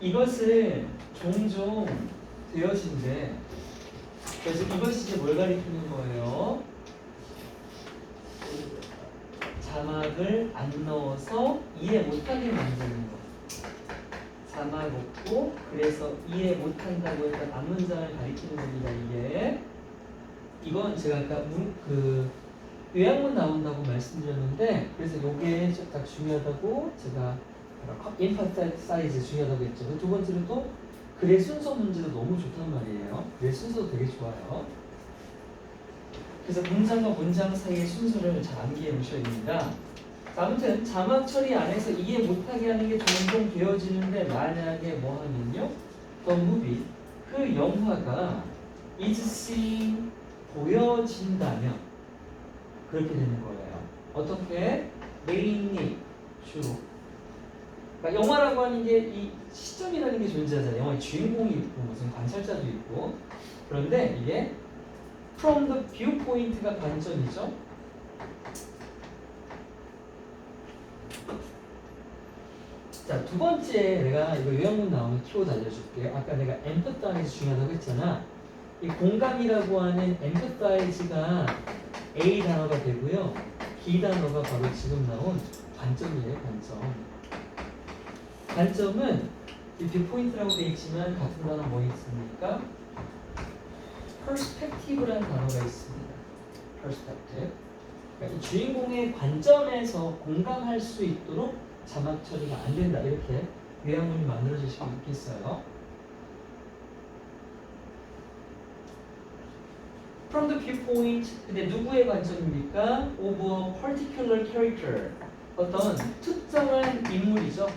이것을 종종 되어진대. 그래서 이것이 이제 뭘 가리키는 거예요? 자막을 안 넣어서 이해 못하게 만드는 거. 자막 없고 그래서 이해 못한다고 했던 앞문장을 가리키는 겁니다. 이게 이건 제가 아까 그 요약문 나온다고 말씀드렸는데 그래서 요게 딱 중요하다고 제가 인파사이즈 중요하다고 했죠. 두 번째로 또 글의 순서 문제도 너무 좋단 말이에요. 글의 순서도 되게 좋아요. 그래서 문장과 문장 사이의 순서를 잘 암기해 놓으셔야 됩니다. 자, 아무튼 자막 처리 안에서 이해 못하게 하는 게 종종 되어지는데 만약에 뭐 하면요, The movie 그 영화가 is seen 보여진다면 그렇게 되는 거예요. 어떻게? mainly 주로. 그러니까 영화라고 하는 게 이 시점이라는 게 존재하잖아요. 영화의 주인공이 있고 무슨 관찰자도 있고. 그런데 이게 from the viewpoint가 관점이죠. 자, 두 번째 내가 이거 요약문 나오면 키워드 알려줄게요. 아까 내가 empathize 중요하다고 했잖아. 이 공감이라고 하는 empathize가 A 단어가 되고요. B 단어가 바로 지금 나온 관점이에요. 관점. 관점은 이 뷰포인트라고 되어 있지만 같은 단어 뭐 있습니까? perspective라는 단어가 있습니다. perspective. 그러니까 이 주인공의 관점에서 공감할 수 있도록 자막 처리가 안 된다. 이렇게 요약문이 만들어질 수 있겠어요. From the viewpoint, 근데 누구의 관점입니까? Of a particular character. 어떤 특정한 인물이죠.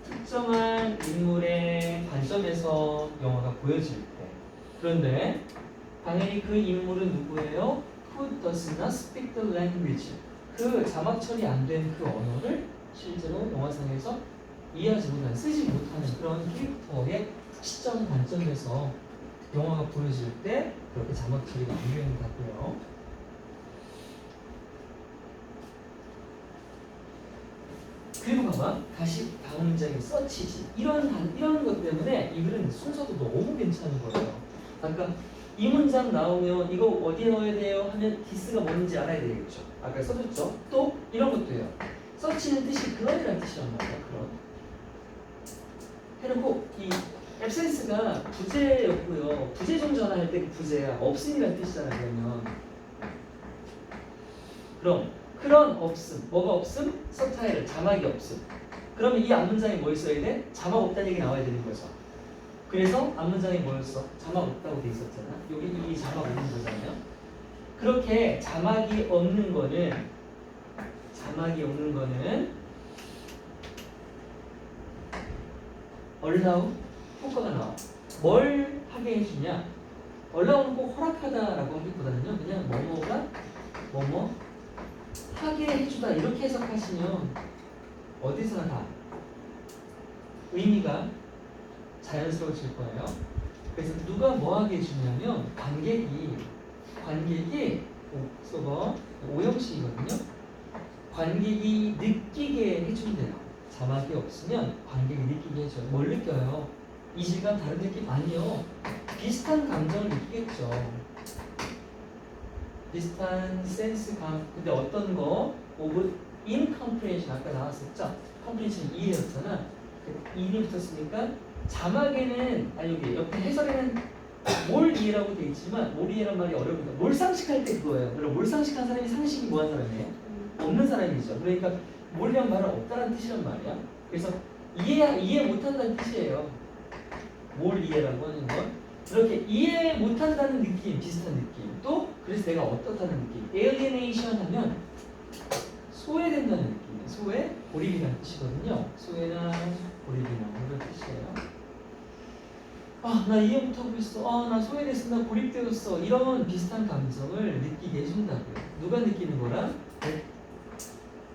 특정한 인물의 관점에서 영화가 보여질 때. 그런데 당연히 그 인물은 누구예요? Who does not speak the language. 그 자막 처리 안 된 그 언어를 실제로 영화상에서 이해하지 못하는, 쓰지 못하는 그런 캐릭터의 시점 관점에서 영화가 보여질 때 그렇게 자막 처리가 안 된다고요. 그리고 봐봐, 다시 다음 문장에 서치지. 이런 것 때문에 이 글은 순서도 너무 괜찮은 거예요. 아까 이 문장 나오면 이거 어디에 넣어야 돼요? 하면 디스가 뭔지 알아야 되겠죠. 아까 써줬죠. 또 이런 것도요. 서치는 뜻이 그런이라는 뜻이란 말이야. 그런. 해놓고 이 absence가 부재였고요. 부재 종전할 때 그 부재야 없음이라는 뜻이잖아. 그럼 그런 없음, 뭐가 없음? 서타일, 자막이 없음. 그러면 이 앞문장에 뭐 있어야 돼? 자막 없다는 얘기 나와야 되는 거죠. 그래서 앞문장이 뭐였어? 자막 없다고 돼 있었잖아. 여기 이 자막 없는 거잖아요. 그렇게 자막이 없는 거는 allow 효과가 나와. 뭘 하게 해주냐? allow는 꼭 허락하다라고 하기보다는요, 그냥 뭐뭐가 뭐뭐 하게 해주다 이렇게 해석하시면 어디서나 다 의미가 자연스러워질 거예요. 그래서 누가 뭐 하게 해주냐면 관객이 써봐 오형식이거든요. 관객이 느끼게 해준대요. 자막이 없으면 관객이 느끼게 해줘요. 뭘 느껴요? 이질감 다른 느낌? 아니요. 비슷한 감정을 느끼겠죠. 비슷한 센스감. 근데 어떤 거? 오브 incomprehension 아까 나왔었죠? comprehension 이해였잖아. 이해 붙었으니까 자막에는 아니 여기 옆에 해설에는 뭘 이해라고 돼 있지만 뭘 이해란 말이 어려우니까 뭘 상식할 때 그거예요. 그럼 뭘 상식한 사람이 상식이 뭐한 사람이에요? 없는 사람이죠. 그러니까 뭘이란 말은 없다는 뜻이란 말이야. 그래서 이해 못한다는 뜻이에요. 뭘 이해라고 하는 건 이렇게 이해 못한다는 느낌, 비슷한 느낌. 또 그래서 내가 어떻다는 느낌. alienation 하면 소외된다는 느낌. 소외, 고립이라는 뜻이거든요. 소외나 고립이나 이런 뜻이에요. 아, 나 이해 못하고 있어. 아, 나 소외됐어. 나 고립되었어. 이런 비슷한 감정을 느끼게 해준다고요. 누가 느끼는 거랑?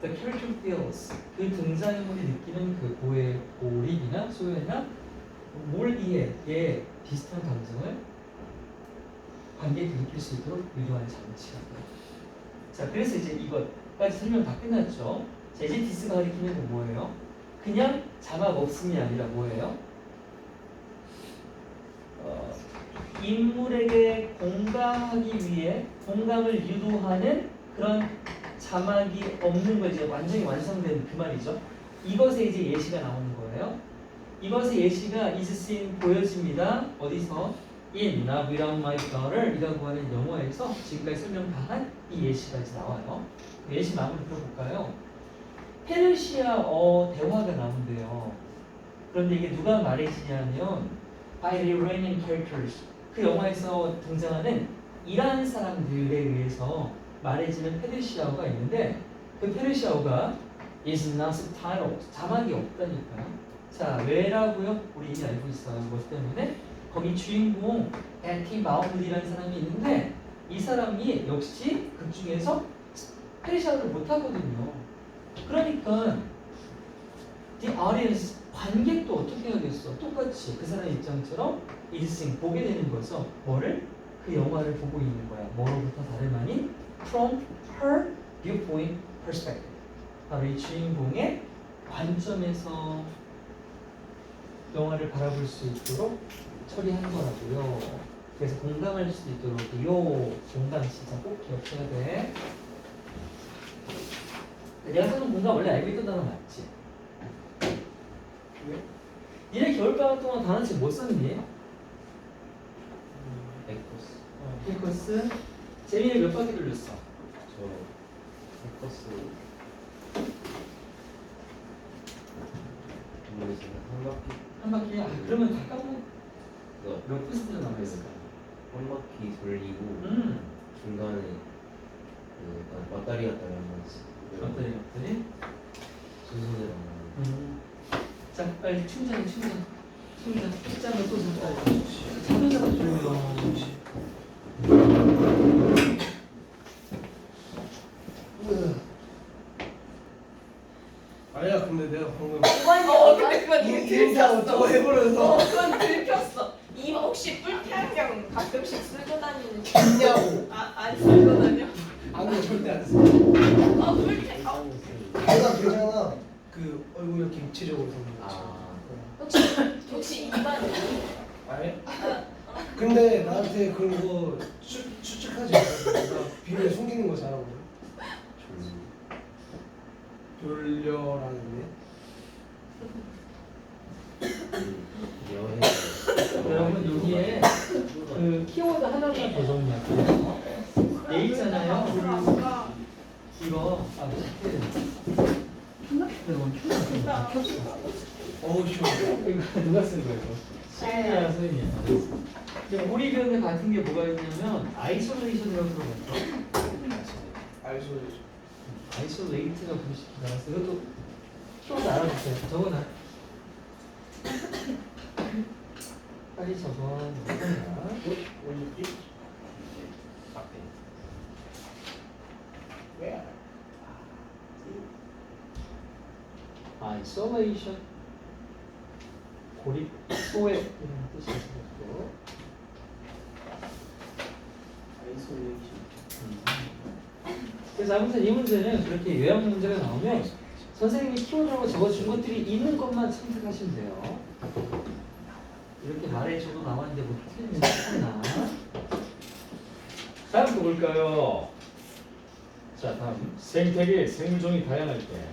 The character feels. 그 등장인물이 느끼는 그 고립이나 소외나 몰기에 비슷한 감정을 관객이 느낄 수 있도록 유도하는 장치가 돼요. 자, 그래서 이제 이것까지 설명 다 끝났죠. 자, 이제 디스가 가리키는 건 뭐예요? 그냥 자막 없음이 아니라 뭐예요? 인물에게 공감하기 위해 공감을 유도하는 그런 자막이 없는 거 이제 완전히 완성된 그 말이죠. 이것에 이제 예시가 나오는 거예요. 이것의 예시가 is seen 보여집니다. 어디서? In Love Without My Daughter 이라고 하는 영어에서 지금까지 설명 다 한 이 예시가 이제 나와요. 예시 마무리 들어볼까요? 페르시아어 대화가 나온대요. 그런데 이게 누가 말해지냐면 by the Iranian characters 그 영화에서 등장하는 이란 사람들에 의해서 말해지는 페르시아어가 있는데 그 페르시아어가 is not subtitled 자막이 없다니까요. 자, 왜라고요? 우리 이미 알고 있어요. 뭐 때문에? 거기 주인공 에티 마우리라는 사람이 있는데 이 사람이 역시 극 중에서 페르시아어를 못하거든요. 그러니까 the audience 관객도 어떻게 하겠어? 똑같이 그 사람 입장처럼 일생 보게 되는 거죠. 뭐를? 그 영화를 보고 있는 거야. 뭐로부터 다름 아닌 from her viewpoint perspective. 바로 이 주인공의 관점에서 영화를 바라볼 수 있도록 처리한 거라고요. 그래서 공감할 수 있도록 요 공감 진짜 꼭 기억해야 돼. 내가 쓰는 공감 원래 알고 있던 단어 맞지? 왜? 니네 겨울방학 동안 단어책 못 썼니? 에코스. 피코스. 재민이 몇 바퀴 돌렸어? 저 에코스. 모르겠어요. 한 바퀴. 한 바퀴? 아, 그러면 다 까먹. 그 몇 퍼센트나 남아있을까? 한 바퀴 돌리고 중간에 그 약간 왔다리 갔다리 한번 했어요. 어떠니? 순서대로 한번. 자, 빨리 충전. 숫자로 또 잡아야 자동차가 조용히. 아니야 근데 내가 방금 근데 그건 이미 인사하고 저거 들켰어. 해버려서 그건 들켰어. 이거 혹시 뿔평경 가끔씩 쓰고 다니는? 있냐고. 안 쓰고 다녀? 아니 절대 안 써. 뿔평. 내가 괜찮아. 그 얼굴 이렇게 입체적으로 생긴 거지. 혹시 입안? 아니? 근데 나한테 그런 거 추측하지 않아. 내가 비밀 숨기는 거 잘하거든. 돌려라는데. 여러분 여기에 그 키워드 하나만 더 정리할게요. 얘 있잖아요. 이거 어우 시원해. 이거 누가 쓴 거예요? 시인이야 소인이야. 지금 우리 변에 같은 게 뭐가 있냐면 아이솔레이션이라고 들어봤죠? 알소리죠. 아이솔레이트가 부르시키다. 이것도 키워드 알아보세요. 적어놔. 빨리 적어. 원리기? 앞에. 왜? isolation 고립 소외 이런 뜻이 있고 아이솔레이션. 그래서 아무튼 이 문제는 그렇게 요약 문제가 나오면 선생님이 키워드라고 적어준 것들이 있는 것만 선택하시면 돼요. 이렇게 말해줘도 나왔는데 뭐 틀린 문제 있나? 다음 거 볼까요? 자, 다음 생태계 생물종이 다양할 때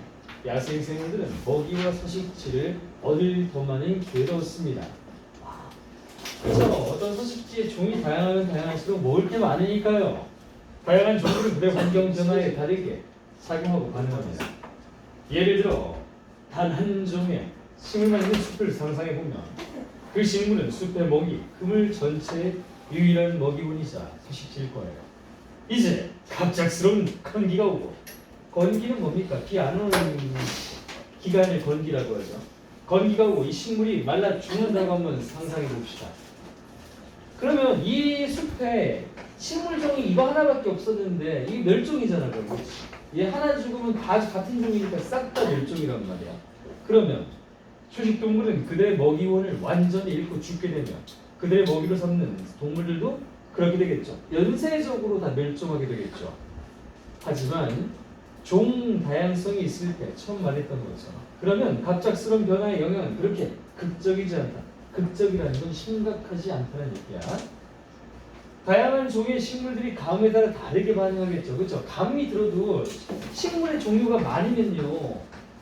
야생 생물들은 먹이와 서식지를 얻을 더 많은 기회를 얻습니다. 그래서 어떤 서식지의 종이 다양하면 다양할수록 먹을 게 많으니까요. 다양한 종들을 물의 환경 변화에 다르게 작용하고 반응합니다. 예를 들어 단 한 종의 식물만 있는 숲을 상상해 보면 그 식물은 숲의 먹이, 그물 전체의 유일한 먹이원이자 서식지일 거예요. 이제 갑작스러운 건기가 오고, 건기는 뭡니까? 비 안 오는 기간을 건기라고 하죠. 건기가 오고 이 식물이 말라 죽는다고 한번 상상해 봅시다. 그러면 이 숲에 식물종이 이거 하나밖에 없었는데 이게 멸종이잖아. 그럼 얘 하나 죽으면 다 같은 종이니까 싹 다 멸종이란 말이야. 그러면 초식동물은 그들의 먹이원을 완전히 잃고 죽게 되면 그들의 먹이로 삼는 동물들도 그렇게 되겠죠. 연쇄적으로 다 멸종하게 되겠죠. 하지만 종 다양성이 있을 때 처음 말했던 것처럼 그러면 갑작스러운 변화의 영향은 그렇게 극적이지 않다. 극적이라는 건 심각하지 않다는 얘기야. 다양한 종의 식물들이 가뭄에 따라 다르게 반응하겠죠. 그렇죠? 가뭄이 들어도 식물의 종류가 많으면요.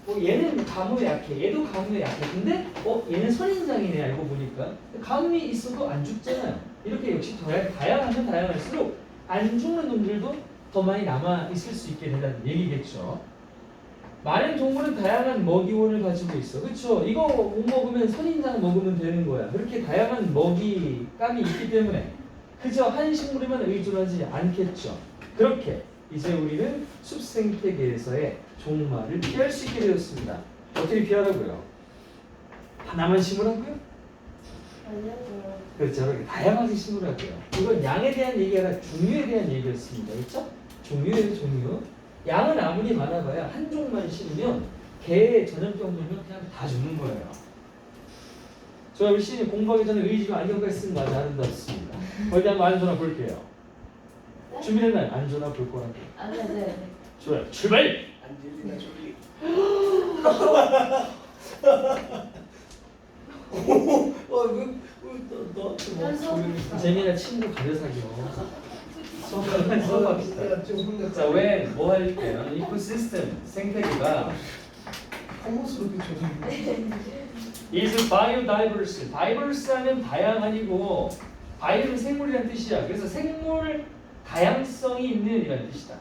얘는 가뭄에 약해. 얘도 가뭄에 약해. 근데 얘는 선인장이네 알고 보니까. 가뭄이 있어도 안 죽잖아요. 이렇게 역시 다양하면 다양할수록 안 죽는 놈들도 더 많이 남아 있을 수 있게 된다는 얘기겠죠. 많은 동물은 다양한 먹이원을 가지고 있어. 그렇죠? 이거 못 먹으면 선인장 먹으면 되는 거야. 그렇게 다양한 먹이감이 있기 때문에 그저 한 식물에만 의존하지 않겠죠. 그렇게 이제 우리는 숲 생태계에서의 종말을 피할 수 있게 되었습니다. 어떻게 피하라고요? 하나만 심으라고요? 알려줘요. 그렇죠. 이렇게 다양하게 심으라고요. 이건 양에 대한 얘기가 아니라 종류에 대한 얘기였습니다. 그렇죠? 종류예요, 종류. 양은 아무리 많아봐야 한 종만 심으면 개의 전염병들면 그냥 다 죽는 거예요. 저 열심히 공부하기 전에 의지로 안경까지 쓴 거 아주 아름답습니다. 거기 한번 안전화 볼게요. 네? 준비됐나요? 안전화 볼 거라고. 아, 네. 좋아요. 출발! 안젤리나 졸리. 재미나 친구 가려 사겨. 수업합시다. 자, 왜 뭐 할 때요? 이코시스템 생태계가 헛모습으로 비춰서. is biodiverse. diverse하면 다양한이고 bio는 생물이란 뜻이야. 그래서 생물 다양성이 있는 이란 뜻이다.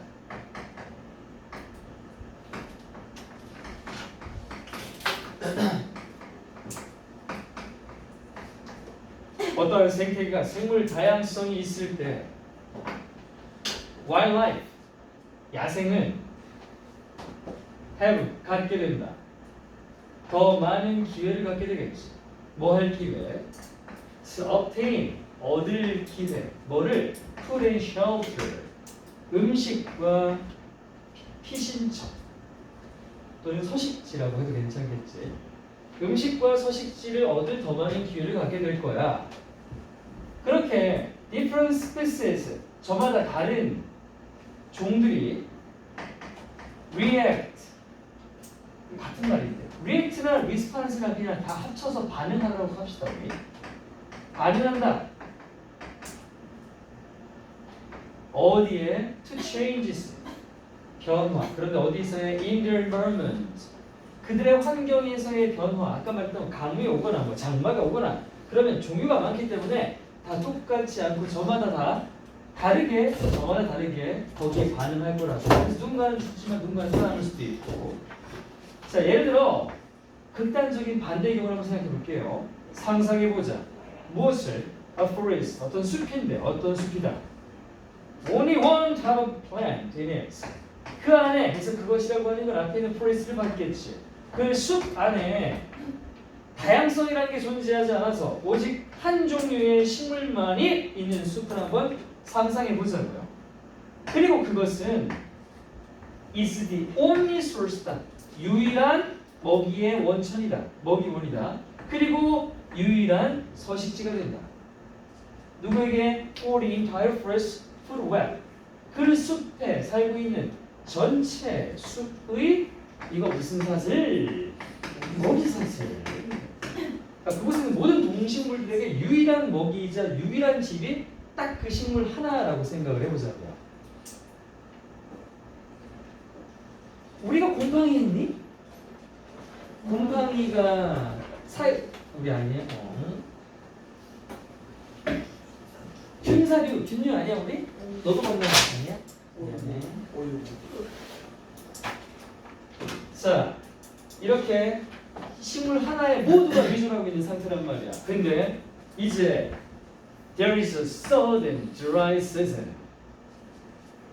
어떤 생태계가 생물 다양성이 있을 때 wildlife 야생은 have 갖게 된다. 더 많은 기회를 갖게 되겠지. 뭐 할 기회? To obtain 얻을 기회. 뭐를? Food and shelter 음식과 피신처 또는 서식지라고 해도 괜찮겠지. 음식과 서식지를 얻을 더 많은 기회를 갖게 될 거야. 그렇게 different species 저마다 다른 종들이 react 같은 말인데 react나 response나 그냥 다 합쳐서 반응하라고 합시다. 우리 반응한다. 어디에? to changes 변화. 그런데 어디서의? in their environment 그들의 환경에서의 변화. 아까 말했던 강우에 오거나 뭐 장마가 오거나 그러면 종류가 많기 때문에 다 똑같지 않고 저마다 다 다르게 거기에 반응할 거라고. 그래서 누군가는 죽지만 누군가는 살아남을 수도 있고. 자, 예를 들어 극단적인 반대의 경우를 한번 생각해 볼게요. 상상해 보자. 무엇을? A forest. 어떤 숲인데 어떤 숲이다. Only one type of plant in it. 그 안에 그래서 그것이라고 하는 건 앞에 있는 forest를 받겠지. 그 숲 안에 다양성이라는 게 존재하지 않아서 오직 한 종류의 식물만이 있는 숲을 한번 상상해 보자고요. 그리고 그것은 is the only source다. 유일한 먹이의 원천이다. 먹이원이다. 그리고 유일한 서식지가 된다. 누구에게? For the entire forest food web. 그 숲에 살고 있는 전체 숲의 이거 무슨 사슬? 먹이 사슬. 그러니까 그곳에는 모든 동식물들에게 유일한 먹이이자 유일한 집이 딱 그 식물 하나라고 생각을 해보자고요. 우리가 곰팡이 했니? 곰팡이가 우리 아니에요? 균사류, 균류 아니야 우리? 너도 먹는 거 아니야? 네. 자, 이렇게 식물 하나에 모두가 의존하고 있는 상태란 말이야. 근데 이제 there is a sudden dry season.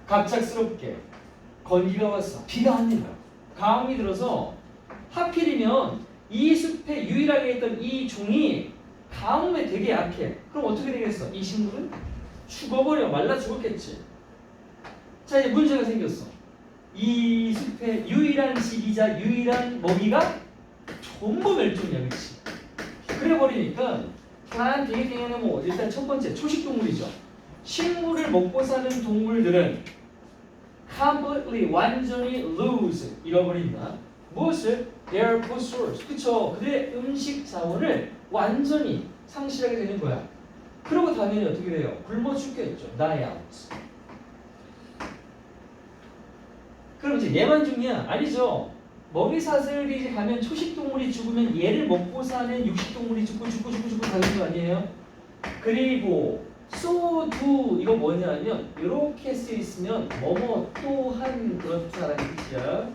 갑작스럽게 건기가 왔어. 비가 안 내려. 가뭄이 들어서 하필이면 이 숲에 유일하게 있던 이 종이 가뭄에 되게 약해. 그럼 어떻게 되겠어? 이 식물은 죽어버려. 말라 죽었겠지. 자, 이제 문제가 생겼어. 이 숲의 유일한 식이자 유일한 먹이가 전부 멸종이야, 그렇지? 그래 버리니까 플란테이팅에는 뭐 일단 첫 번째 초식 동물이죠. 식물을 먹고 사는 동물들은 completely 완전히 lose 잃어버린다. 무엇을? Their food source. 그쵸? 그들의 음식 자원을 완전히 상실하게 되는 거야. 그러고 당연히 어떻게 돼요? 굶어 죽겠죠. Die out. 그럼 이제 얘만 죽냐? 아니죠. 먹이 사슬이 가면 초식 동물이 죽으면 얘를 먹고 사는 육식 동물이 죽고 다는 거 아니에요? 그리고 so do 이거 뭐냐면 이렇게 쓰여 있으면 뭐뭐 또한 그렇다라는 뜻이야.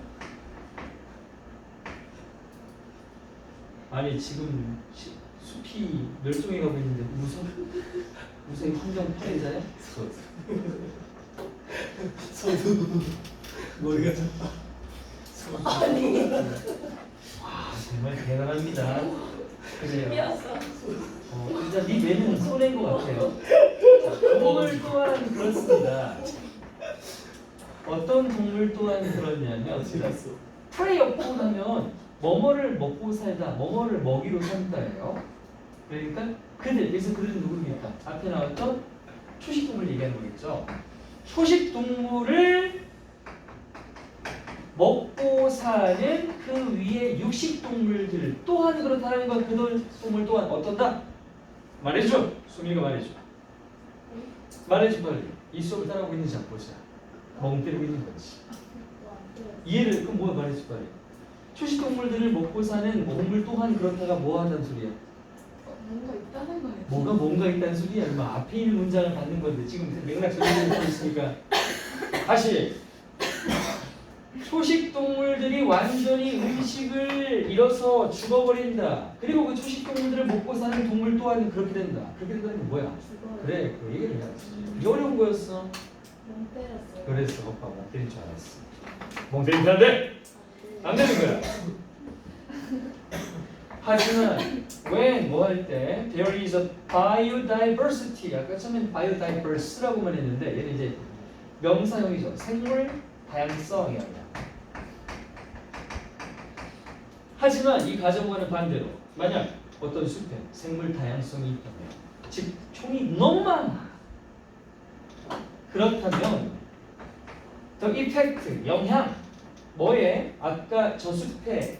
아니 지금 숲이 멸종해 가고 있는데 무슨 환경 파괴자야? 저도 머리가 좀 아니 와 정말 대단합니다. 그래요. 미웠어. 진짜 네 뇌는 손해인 것 같아요. 동물 또한 그렇습니다. 어떤 동물 또한 그렇냐면 프레이 업본 하면 뭐뭐를 먹고 살다, 뭐뭐를 먹이로 산다예요. 그러니까 그래서 그들은 누구입니까? 앞에 나왔던 초식 동물 얘기하는 거겠죠. 초식 동물을 먹고 사는 그 위에 육식 동물들 또한 그렇다는 것. 그 동물 또한 어떤다? 말해줘. 수미가 말해줘. 말해줘 빨리. 이 수업을 따라오고 있는지 한번 보자. 멍 때리고 있는 거지. 이해를 그럼 뭐 말해줘 빨리. 초식 동물들을 먹고 사는 동물 또한 그렇다가 뭐 한다는 소리야? 뭔가 있다는 거예요. 뭐가 뭔가 있다는 소리야. 얼마 앞에 있는 문장을 받는 건데 지금 맥락 전달되고 있으니까 다시. 초식 동물들이 완전히 음식을 잃어서 죽어버린다. 그리고 그 초식 동물들을 먹고 사는 동물 또한 그렇게 된다. 그렇게 된다는 게 뭐야? 죽어요. 그래, 그 얘기를 해야지. 이게 어려운 거였어. 멍 때렸어요. 그래서 오빠 멍 때린 줄 알았어. 멍 때리면 안 돼. 안 되는 거야. 하지만 when 뭐 할 때 there is a biodiversity. 아까 처음엔 biodiverse라고만 했는데 얘는 이제 명사형이죠. 생물 다양성이야. 하지만 이 가정과는 반대로 만약 어떤 숲에 생물 다양성이 있다면 즉 총이 너무 많아. 그렇다면 the effect 영향 뭐에 아까 저 숲에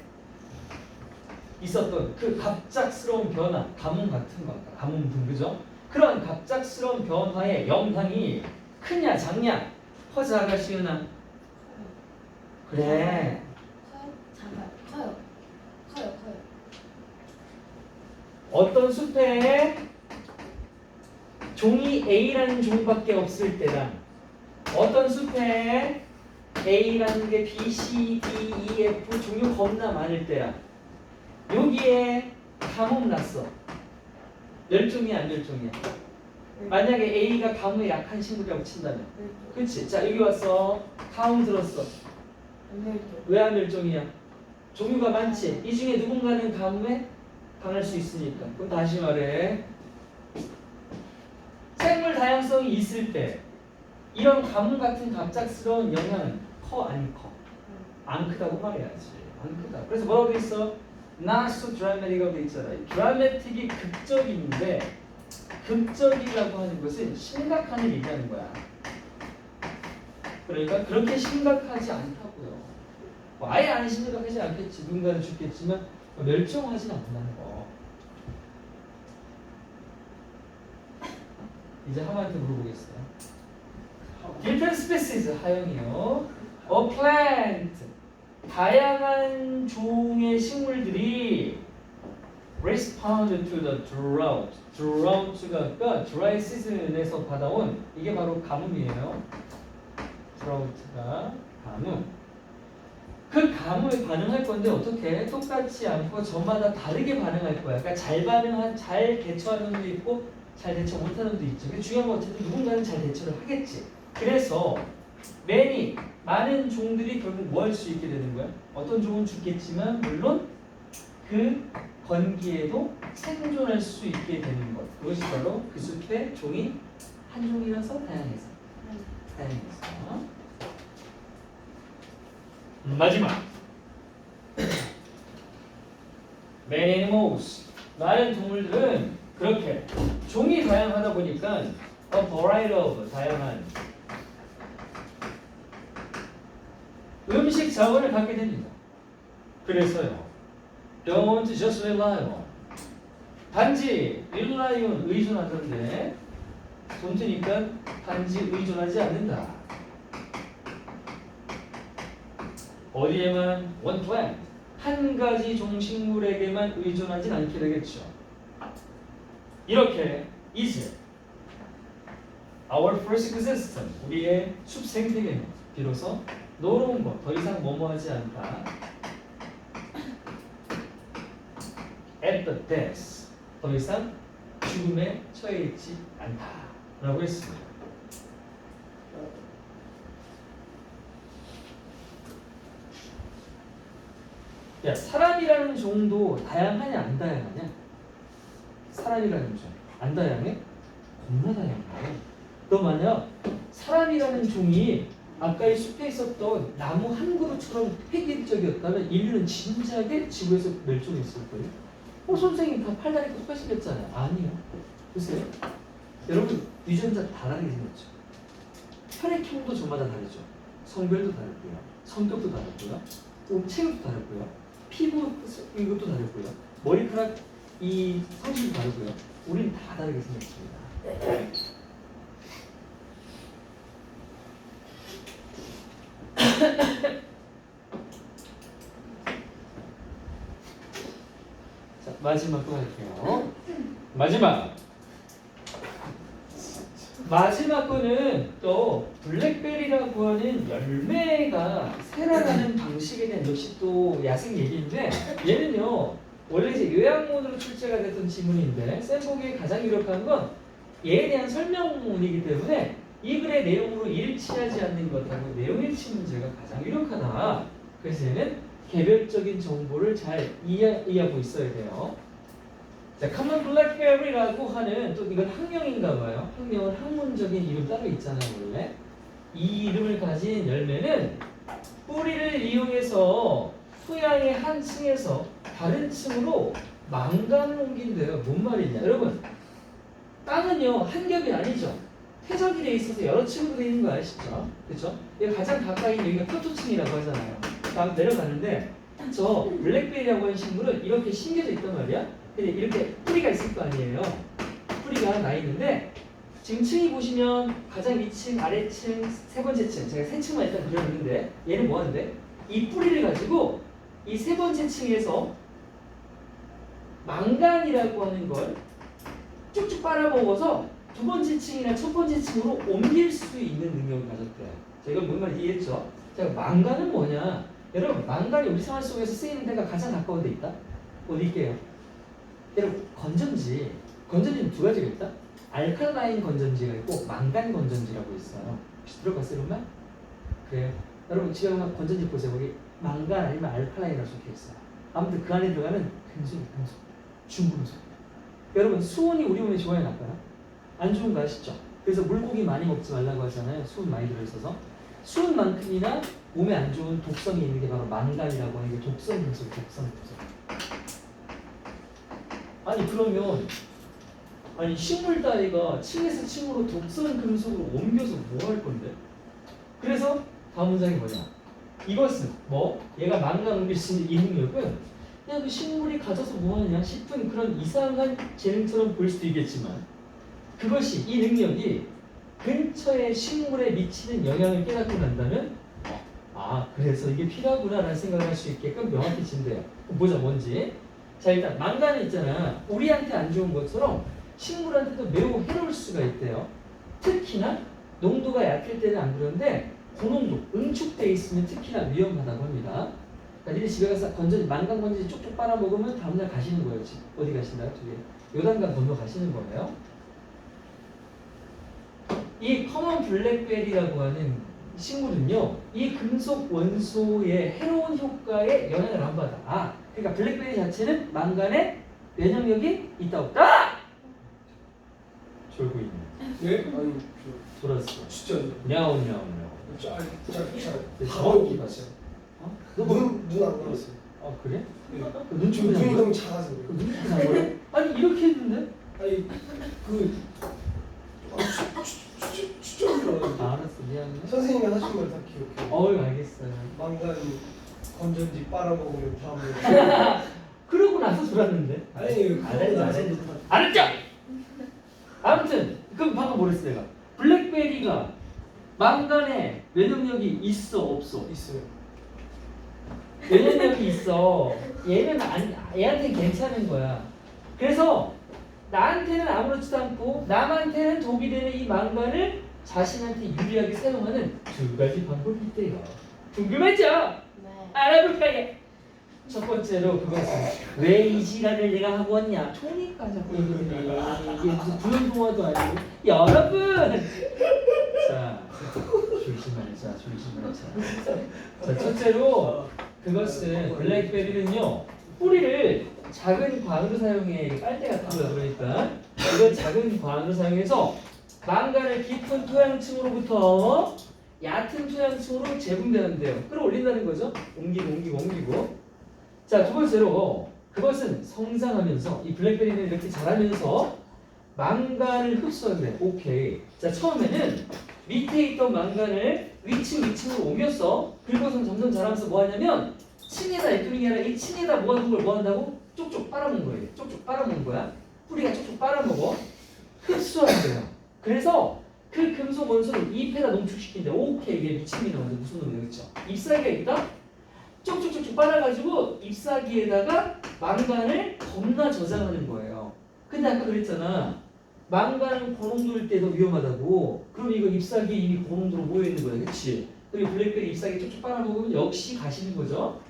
있었던 그 갑작스러운 변화 가뭄 같은 거 아까 가뭄 등 그죠? 그런 갑작스러운 변화의 영향이 크냐 작냐 허자가 시으나 그래 커요? 작아요? 커요. 커요. 어떤 숲에 종이 A라는 종밖에 없을 때랑 어떤 숲에 A라는 게 B, C, D, E, F 종류 겁나 많을 때랑 여기에 가뭄 났어. 멸종이야 안 멸종이야? 만약에 A가 가뭄에 약한 친구라고 친다면 그렇지? 자 여기 왔어. 가뭄 들었어. 왜 안 멸종이야? 종류가 많지. 이 중에 누군가는 가뭄에 강할 수 있으니까. 그럼 다시 말해. 생물 다양성이 있을 때 이런 가뭄 같은 갑작스러운 영향은 커 안 커? 안 크다고 말해야지. 안 크다. 그래서 뭐라고 돼 있어? Not so dramatic이라고 돼 있잖아. dramatic이 극적인데 극적이라고 하는 것은 심각한 일 얘기하는 거야. 그러니까 그렇게 심각하지 않다고요. 뭐 아예 안 심각하지 않겠지. 누군가는 죽겠지만 멸종하진 않는다는 거. 이제 하마한테 물어보겠어요. Different species 하영이요. A plant 다양한 종의 식물들이 respond to the drought. drought가 dry season에서 받아온 이게 바로 가뭄이에요. drought가 가뭄. 그 감을 반응할 건데 어떻게? 똑같지 않고 저마다 다르게 반응할 거야. 그러니까 잘 대처하는 놈도 있고 잘 대처 못하는 놈도 있죠. 근데 중요한 건 어쨌든 누군가는 잘 대처를 하겠지. 그래서 많은 종들이 결국 뭐 할 수 있게 되는 거야? 어떤 종은 죽겠지만 물론 그 건기에도 생존할 수 있게 되는 것. 그것이 바로 그 숲의 종이 한 종이라서 다양해서. 마지막 Many animals 많은 동물들은 그렇게 종이 다양하다 보니까 a variety of 다양한 음식 자원을 갖게 됩니다. 그래서요 Don't just rely on 단지 rely on 의존하던데 돈트니까 단지 의존하지 않는다. 어디에만 one plant 한 가지 종식물에게만 의존하진 않게 되겠죠. 이렇게 is our first existence 우리의 숲 생태계는 비로소 노로운 것 더 이상 뭐뭐하지 않다. at the death 더 이상 죽음에 처해 있지 않다라고 했습니다. 야, 사람이라는 종도 다양하냐 안 다양하냐? 사람이라는 종 안 다양해? 겁나 다양해. 너 만약 사람이라는 종이 아까 이 숲에 있었던 나무 한 그루처럼 획일적이었다면 인류는 진작에 지구에서 멸종했을 거예요. 선생님 다 팔다리 똑같이 생겼잖아요. 아니요. 보세요. 여러분 유전자 다 다르게 생겼죠. 혈액형도 저마다 다르죠. 성별도 다르고요. 성격도 다르고요. 체격도 다르고요. 피부 이것도 다르고요. 머리카락 이 성질도 다르고요. 우리는 다 다르게 생겼습니다. 자, 마지막 또 할게요. 마지막 거는 또 블랙베리라고 하는 열매가 새라가는 방식에 대한 역시 또 야생 얘기인데 얘는요 원래 이제 요약문으로 출제가 됐던 지문인데 쌤 보기에 가장 유력한 건 얘에 대한 설명문이기 때문에 이 글의 내용으로 일치하지 않는 것하고 내용 일치 문제가 가장 유력하다. 그래서 얘는 개별적인 정보를 잘 이해하고 있어야 돼요. 자, common blackberry라고 하는 또 이건 학명인가 봐요. 학명은 학문적인 이름 따로 있잖아요, 원래. 이 이름을 가진 열매는 뿌리를 이용해서 토양의 한 층에서 다른 층으로 망간을 옮긴대요. 뭔 말이냐? 여러분, 땅은요 한 겹이 아니죠. 퇴적이 돼 있어서 여러 층으로 돼 있는 거 아시죠? 그렇죠? 여기 가장 가까이 있는 여기가 표토층이라고 하잖아요. 막 내려가는데 저 블랙베리라고 하는 식물은 이렇게 심겨져 있단 말이야. 근데 이렇게 뿌리가 있을 거 아니에요. 뿌리가 나 있는데 지금 층이 보시면 가장 위층, 아래층, 세 번째 층 제가 세 층만 일단 그려놓는데 얘는 뭐 하는데 이 뿌리를 가지고 이 세 번째 층에서 망간이라고 하는 걸 쭉쭉 빨아먹어서 두 번째 층이나 첫 번째 층으로 옮길 수 있는 능력을 가졌대요. 자, 이건 뭔 말인지 이해했죠? 자, 망간은 뭐냐? 여러분, 망간이 우리 생활 속에서 쓰이는 데가 가장 가까운 데 있다? 어디 있게요? 여러분, 건전지는 두 가지가 있다? 알칼라인 건전지가 있고 망간 건전지라고 있어요. 혹시 들어봤어요, 이런 말? 그래요. 여러분, 집에 가면 건전지 보세요. 거기 망간 아니면 알칼라인이라고 적혀 있어요. 아무튼 그 안에 들어가는 금속, 중금속. 여러분, 수온이 우리 몸에 좋아요, 나빠요? 안 좋은 거 아시죠? 그래서 물고기 많이 먹지 말라고 하잖아요. 수온 많이 들어있어서. 수온만큼이나 몸에 안 좋은 독성이 있는 게 바로 망간이라고 하는 게 독성 금속. 아니 그러면 식물 따위가 층에서 층으로 독성 금속으로 옮겨서 뭐 할 건데? 그래서 다음 문장이 뭐냐? 이것은 얘가 망간 옮길 수 있는 이 능력은 그냥 그 식물이 가져서 뭐 하냐 싶은 그런 이상한 재능처럼 보일 수도 있겠지만 그것이 이 능력이 근처의 식물에 미치는 영향을 깨닫고 난다면 그래서 이게 필요하구나 라는 생각을 할 수 있게끔 명확해진대요. 보자 뭔지. 자, 일단 망간은 있잖아. 우리한테 안 좋은 것처럼 식물한테도 매우 해로울 수가 있대요. 특히나 농도가 얕을 때는 안 그런데 고농도, 응축돼 있으면 특히나 위험하다고 합니다. 그러니까 니네 집에 가서 건전지 망간 건전지 쪽쪽 빨아먹으면 다음날 가시는 거예요. 집 어디 가신다요? 저기 요단강 건너 가시는 거예요. 이 커먼 블랙베리라고 하는 식물은요, 이 금속 원소의 해로운 효과에 영향을 안 받아. 아, 그러니까 블랙베리 자체는 망간에 면역력이 있다 없다. 졸고 있네. 예? 아니 졸았어. 진짜 냐옹냐옹냐옹. 가만히 봤어요. 어? 눈안 감았어요. 아 그래? 네. 그 눈치 눈이 보는 너무 작아서 그 그래요. 눈치 보는 거야? 아니 이렇게 했는데? 아니 그 추적이라고 아, 알았어 미안해. 선생님이 하신 걸 다 기억해. 어이 알겠어요. 망간 건전지 빨아먹으면 다음에 그러고 나서 졸았는데. 아니 알았죠. 알았죠. 아무튼 그럼 방금 뭐랬어 내가? 블랙베리가 망간에 면역력이 있어 없어? 있어요. 면역력이 있어. 얘는 얘한테 괜찮은 거야. 그래서 나한테는 아무렇지도 않고 남한테는 독이 되는 이 망간을 자신한테 유리하게 사용하는 두 가지 방법이 있대요. 궁금하죠? 네. 알아볼까요? 첫 번째로 그것은 왜 이 시간을 내가 하고 왔냐? 초니까 자꾸 이게 무슨 부연동화도 아니고 여러분! 자 조심하자. 자 첫째로 그것은 블랙베리는요 뿌리를 작은 관으로 사용해. 빨대 같은 거 그러니까 이걸 작은 관으로 사용해서 망간을 깊은 토양층으로부터 얕은 토양층으로 재분배한대요. 끌어올린다는 거죠. 옮기고. 자, 두 번째로 그것은 성장하면서 이 블랙베리는 이렇게 자라면서 망간을 흡수하게 돼. 오케이. 자, 처음에는 밑에 있던 망간을 위층으로 옮겼어. 그리고선 점점 자라면서 뭐 하냐면 층에다 냅두는 게 아니라 이 층에다 모아둔 걸 뭐 한다고? 쪽쪽 빨아먹는 거예요. 쪽쪽 빨아먹는 거야. 뿌리가 쪽쪽 빨아먹어. 흡수한대요. 그래서 그 금속 원소를 잎에다 농축시킨대. 오케이. 이게 미친놈이 나오는데 무슨 놈이야, 그렇죠? 잎사귀가 있다? 쪽쪽쪽쪽 빨아가지고 잎사귀에다가 망간을 겁나 저장하는 거예요. 근데 아까 그랬잖아. 망간 고농도일 때 더 위험하다고. 그럼 이거 잎사귀에 이미 고농도로 모여있는 거야. 그치? 그리고 블랙베리 잎사귀 쪽쪽 빨아먹으면 역시 가시는 거죠.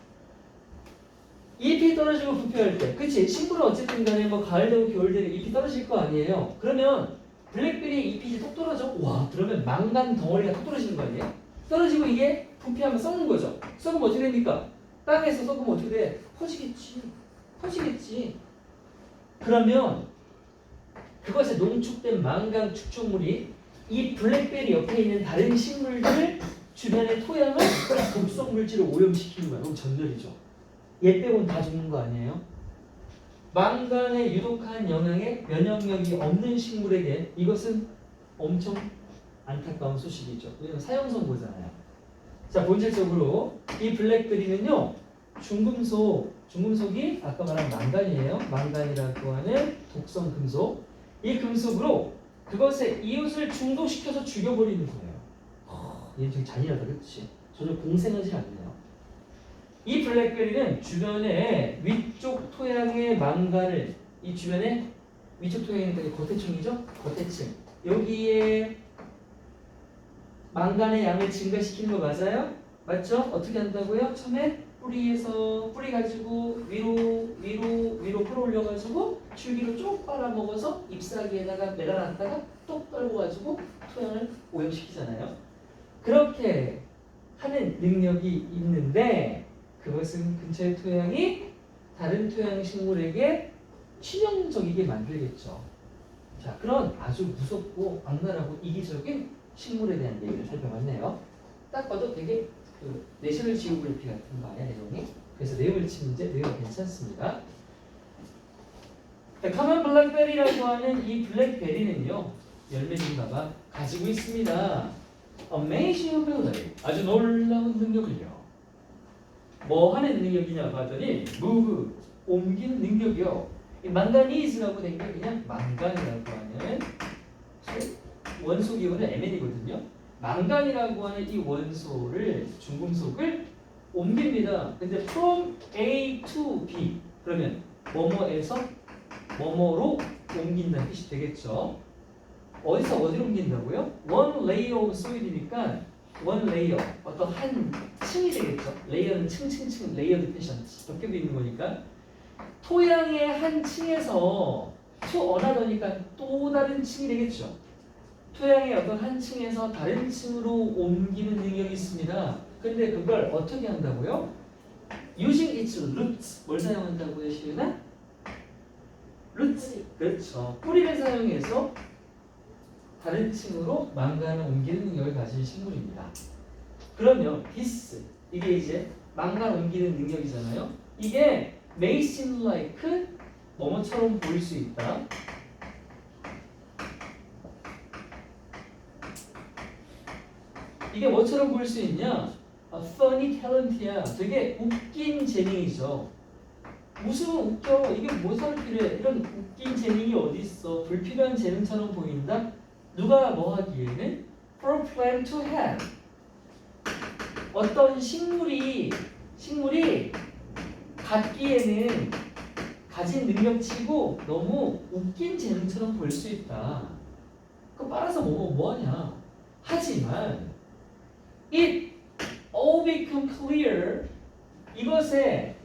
잎이 떨어지고 부패할 때. 그치? 식물은 어쨌든 간에 뭐 가을 되고 겨울 되고 잎이 떨어질 거 아니에요. 그러면 블랙베리 잎이 이제 톡 떨어져. 와, 그러면 망간 덩어리가 톡 떨어지는 거 아니에요? 떨어지고 이게 부패하면 썩는 거죠. 썩으면 어떻게 됩니까? 땅에서 썩으면 어떻게 돼? 퍼지겠지. 그러면 그것에 농축된 망간 축적물이 이 블랙베리 옆에 있는 다른 식물들 주변의 토양을 독성 물질을 오염시키는 거야. 그럼 전멸이죠. 얘 빼고는 다 죽는 거 아니에요? 망간의 유독한 영향에 면역력이 없는 식물에게 이것은 엄청 안타까운 소식이죠. 왜냐면 사형선 보잖아요. 자, 본질적으로 이 블랙베리는요 중금속이 아까 말한 망간이에요. 망간이라고 하는 독성 금속. 이 금속으로 그것의 이웃을 중독시켜서 죽여버리는 거예요. 얘는 되게 잔인하다, 그렇지? 전혀 공생하지 않네요. 이 블랙베리는 주변에 위쪽 토양의 망간을 이 주변에 위쪽 토양이니까 겉에층이죠? 겉에층 여기에 망간의 양을 증가시키는 거 맞아요? 맞죠? 어떻게 한다고요? 처음에 뿌리 가지고 위로 끌어올려가지고 줄기로 쭉 빨아먹어서 잎사귀에다가 매달았다가 똑 떨궈가지고 토양을 오염시키잖아요. 그렇게 하는 능력이 있는데 그것은 근처의 토양이 다른 토양 식물에게 치명적이게 만들겠죠. 자, 그런 아주 무섭고 악랄하고 이기적인 식물에 대한 얘기를 살펴봤네요. 딱 봐도 되게 그 내셔널 지오그래피 같은 거 아니야 내용이? 그래서 내용을 치면 이제 내용 괜찮습니다. 커먼 블랙베리라고 하는 이 블랙베리는요 열매인가봐 가지고 있습니다. Amazing ability, 아주 놀라운 능력을요. 뭐 하는 능력이냐 봤더니 move, 옮기는 능력이요. 이 망가니즈라고 된 게 그냥 망간이라고 하는 원소 기호는 Mn이거든요. 망간이라고 하는 이 원소를 중금속을 옮깁니다. 근데 from A to B 그러면 뭐뭐에서 뭐뭐로 옮긴다는 뜻이 되겠죠. 어디서 어디로 옮긴다고요? One layer of soil이니까 원 레이어 어떤 한 층이 되겠죠. 레이어는 층층층 레이어드 패션 덮개도 있는 거니까 토양의 한 층에서 to another니까 또 다른 층이 되겠죠. 토양의 어떤 한 층에서 다른 층으로 옮기는 능력이 있습니다. 근데 그걸 어떻게 한다고요? Using its roots 뭘 사용한다고요, 시윤아? roots 그렇죠. 뿌리를 사용해서 다른 층으로 망간을 옮기는 능력을 가진 식물입니다. 그러면 this 이게 이제 망간 옮기는 능력이잖아요. 이게 may seem like 뭐뭐처럼 보일 수 있다. 이게 뭐처럼 보일 수 있냐? funny talent이야. 되게 웃긴 재능이죠. 웃으면 웃겨. 이게 뭐가 필요해? 이런 웃긴 재능이 어디 있어? 불필요한 재능처럼 보인다? 누가 뭐 하기에는? For a plant to have. 어떤 식물이 갖기에는 가진 능력치고 너무 웃긴 재능처럼 보일 수 있다. 그거 빨아서 뭐 하냐? 하지만 it all become clear. 이것의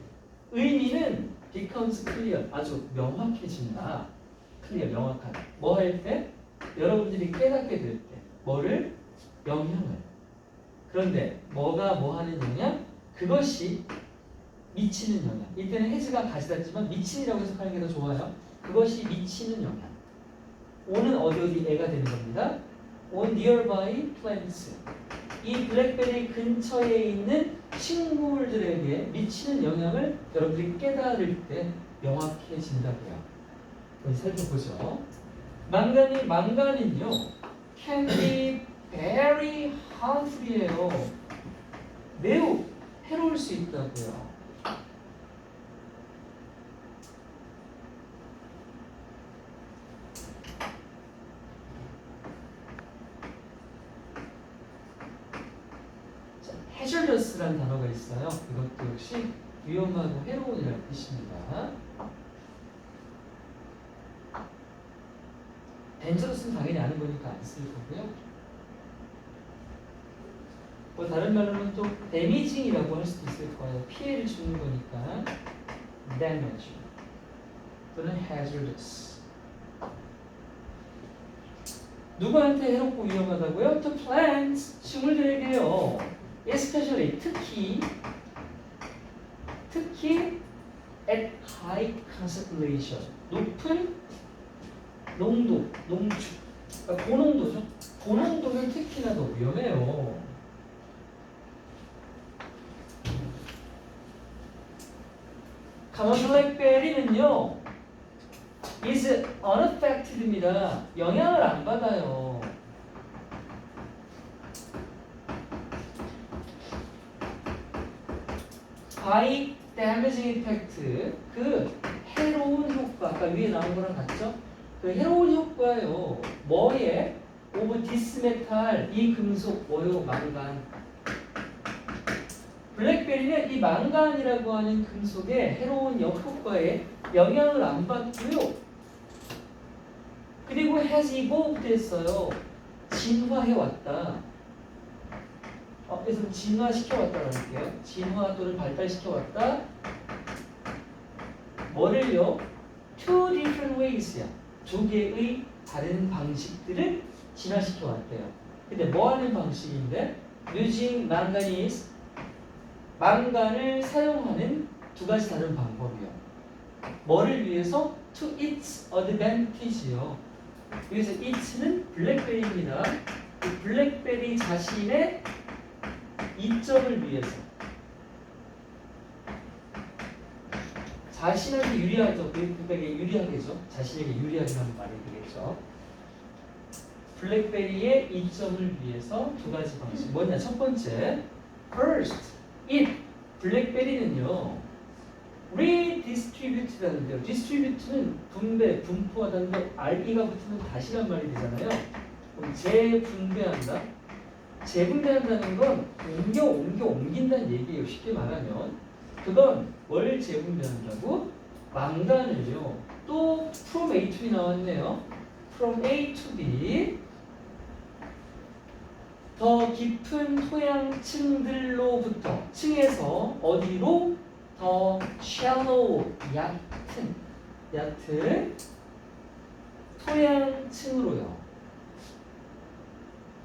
의미는 becomes clear. 아주 명확해진다. clear, 명확한. 뭐 할 때? 여러분들이 깨닫게 될 때. 뭐를? 영향을. 그런데 뭐가 뭐 하는 영향? 그것이 미치는 영향. 이때는 해즈가 가시다지만 미친이라고 해석하는 게 더 좋아요. 그것이 미치는 영향. on은 어디 애가 되는 겁니다. on nearby plants. 이 블랙베리 근처에 있는 식물들에게 미치는 영향을 여러분들이 깨달을 때 명확해진다고요. 우리 살펴보죠. 망간은요 can be very harmful이에요. 매우 해로울 수 있다고요. hazardous라는 단어가 있어요. 이것도 역시 위험하고 해로운이라는 뜻입니다. dangerous는 당연히 아는 거니까 안 쓸 거고요. 뭐 다른 말로는 또 damaging이라고 할 수도 있을 거예요. 피해를 주는 거니까 damage 또는 hazardous. 누구한테 해롭고 위험하다고요? To plants, 식물들에게요. Especially, 특히 at high concentration, 높은 농도, 농축, 그러니까 고농도죠. 고농도는 특히나 더 위험해요. common blackberry는요 is unaffected입니다. 영향을 안 받아요. by damaging effect, 그 해로운 효과, 아까 위에 나온 거랑 같죠? 그 해로운 효과요. 뭐에? of this metal, 이 금속, 뭐요? 망간. 블랙베리는 이 망간이라고 하는 금속의 해로운 역효과에 영향을 안 받고요. 그리고 has evolved 했어요. 진화해왔다. 그래서 진화시켜왔다고 할게요. 진화 또는 발달시켜왔다. 뭐를요? Two different ways야. 두 개의 다른 방식들을 진화시켜왔대요. 근데 뭐 하는 방식인데? Using manganese, 망간을 사용하는 두 가지 다른 방법이요. 뭐를 위해서? To its advantage요. 여기서 it는 블랙베리입니다. 이 블랙베리 자신의 이점을 위해서. 자신한테 유리하죠. 그에게 유리하게죠. 자신에게 유리하게 하는 말이 되겠죠. 블랙베리의 이점을 위해서 두 가지 방식. 뭐냐? 첫 번째, first, it, 블랙베리는요 redistributed라는데요. distribute는 분배, 분포하다는데 RE가 붙으면 다시란 말이 되잖아요. 그럼 재분배한다. 재분배한다는 건 옮긴다는 얘기예요. 쉽게 말하면 그건 뭘 재분배한다고? 망간을요. 또 from A to B 나왔네요. from A to B 더 깊은 토양층들로부터 층에서 어디로 더 shallow 얕은 토양층으로요.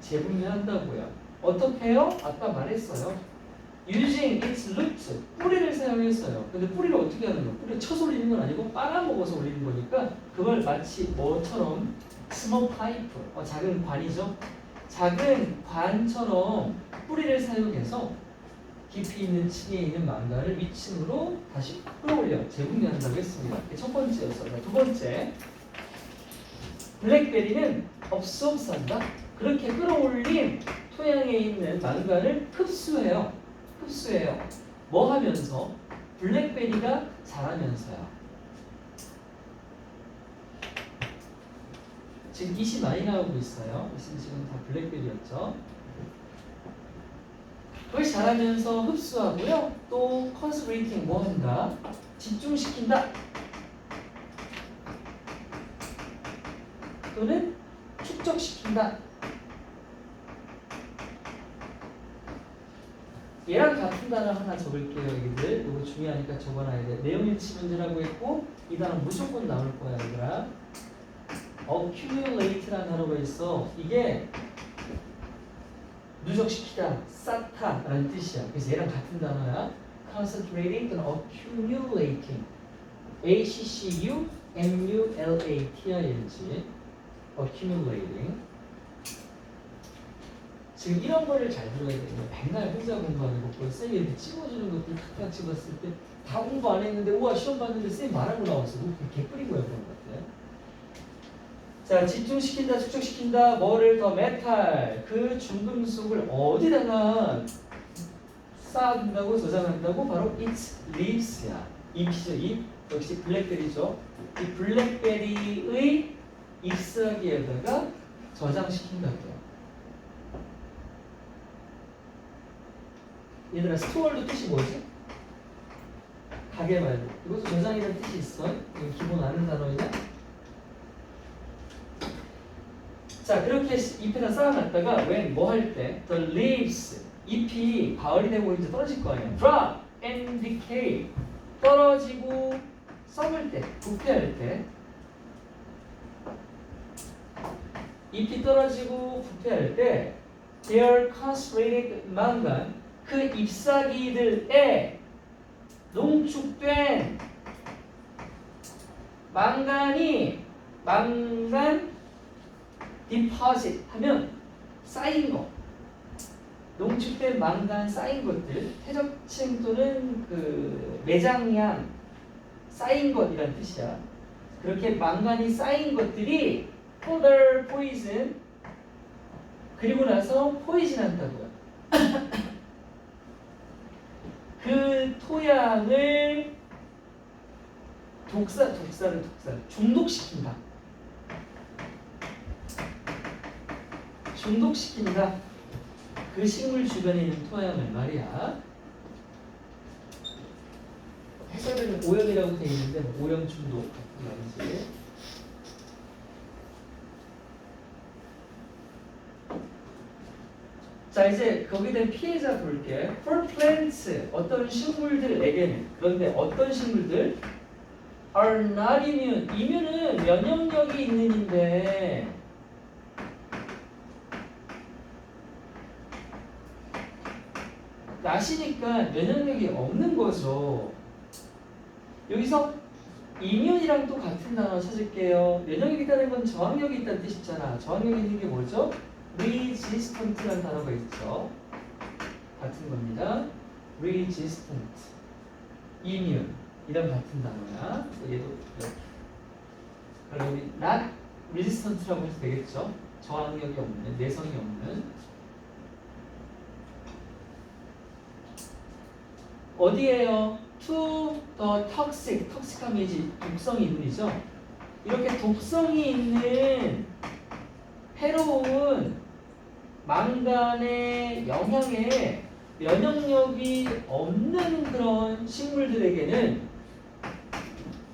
재분배한다고요. 어떻게 해요? 아까 말했어요. Using its root 뿌리를 사용했어요. 근데 뿌리를 어떻게 하는 거야? 뿌리를 쳐서 올리는 건 아니고 빨아먹어서 올리는 거니까 그걸 마치 뭐처럼 스몰 파이프, 작은 관이죠. 작은 관처럼 뿌리를 사용해서 깊이 있는 층에 있는 망간을 위층으로 다시 끌어올려 재분배한다고 했습니다. 그게 첫 번째였어요. 두 번째, 블랙베리는 absorb한다. 그렇게 끌어올린 토양에 있는 망간을 흡수해요. 뭐 하면서? 블랙베리가 자라면서요. 지금 잇이 많이 나오고 있어요. 지금 다 블랙베리였죠. 그것이 자라면서 흡수하고요. 또 concentrating 뭐 한다? 집중시킨다. 또는 축적시킨다. 얘랑 같은 단어 하나 적을게요, 얘기들. 이거 중요하니까 적어놔야 돼. 내용일치 문제라고 했고 이 단어 무조건 나올 거야, 얘들아. accumulate라는 단어가 있어. 이게 누적시키다, 쌓다라는 뜻이야. 그래서 얘랑 같은 단어야. concentrating 또는 accumulating. accumulating. accumulating. 지금 이런 거를 잘 들어야 돼요. 맨날 혼자 공부하는 거, 쌤이 이렇게 찍어주는 것들 탁탁 찍었을 때 다 공부 안 했는데 우와 시험 봤는데 쌤 말하고 나왔어. 뭐 개뿔이고요 그런 것 같아요. 자, 집중시킨다, 축적시킨다. 뭐를 더 메탈, 그 중금속을 어디다가 쌓아둔다고, 저장한다고? 바로 its leaves야. 잎이죠, 잎. 역시 블랙베리죠. 이 블랙베리의 잎사귀에다가 저장시킨다고요. 얘들아, 스토어도 뜻이 뭐지? 가게 말고. 이것도 저장이라는 뜻이 있어. 이거 기본 아는 단어이냐? 자, 그렇게 잎에다 쌓아놨다가 when 뭐 할 때 the leaves 잎이 가을이 되고 이제 떨어질 거 아니야. drop and decay 떨어지고 썩을 때, 부패할 때 잎이 떨어지고 부패할 때 their concentrated mangan 그 잎사귀들에 농축된 망간 deposit 하면 쌓인 거, 농축된 망간 쌓인 것들, 퇴적층 또는 그 매장량 쌓인 것이란 뜻이야. 그렇게 망간이 쌓인 것들이 further poison 그리고 나서 포이즌 한다고요. 그 토양을 중독시킨다. 그 식물 주변에 있는 토양을 말이야. 해설은 오염이라고 되어 있는데 오염 중독 말이지. 자, 이제 거기에 대한 피해자 볼게. For plants 어떤 식물들에게는, 그런데 어떤 식물들 are not immune. immune은 면역력이 있는인데 나시니까 면역력이 없는 거죠. 여기서 immune이랑 또 같은 단어 찾을게요. 면역력이 있다는 건 저항력이 있다는 뜻이잖아. 저항력이 있는 게 뭐죠? resistant라는 단어가 있죠. 같은 겁니다. resistant, immune 이랑 같은 단어야. 얘도 이렇게. 그럼 우리 not resistant라고 해도 되겠죠. 저항력이 없는, 내성이 없는. 어디에요? to the toxic, 톡식하면 이제 독성이 있는이죠. 이렇게 독성이 있는 해로운 망간의 영향에 면역력이 없는 그런 식물들에게는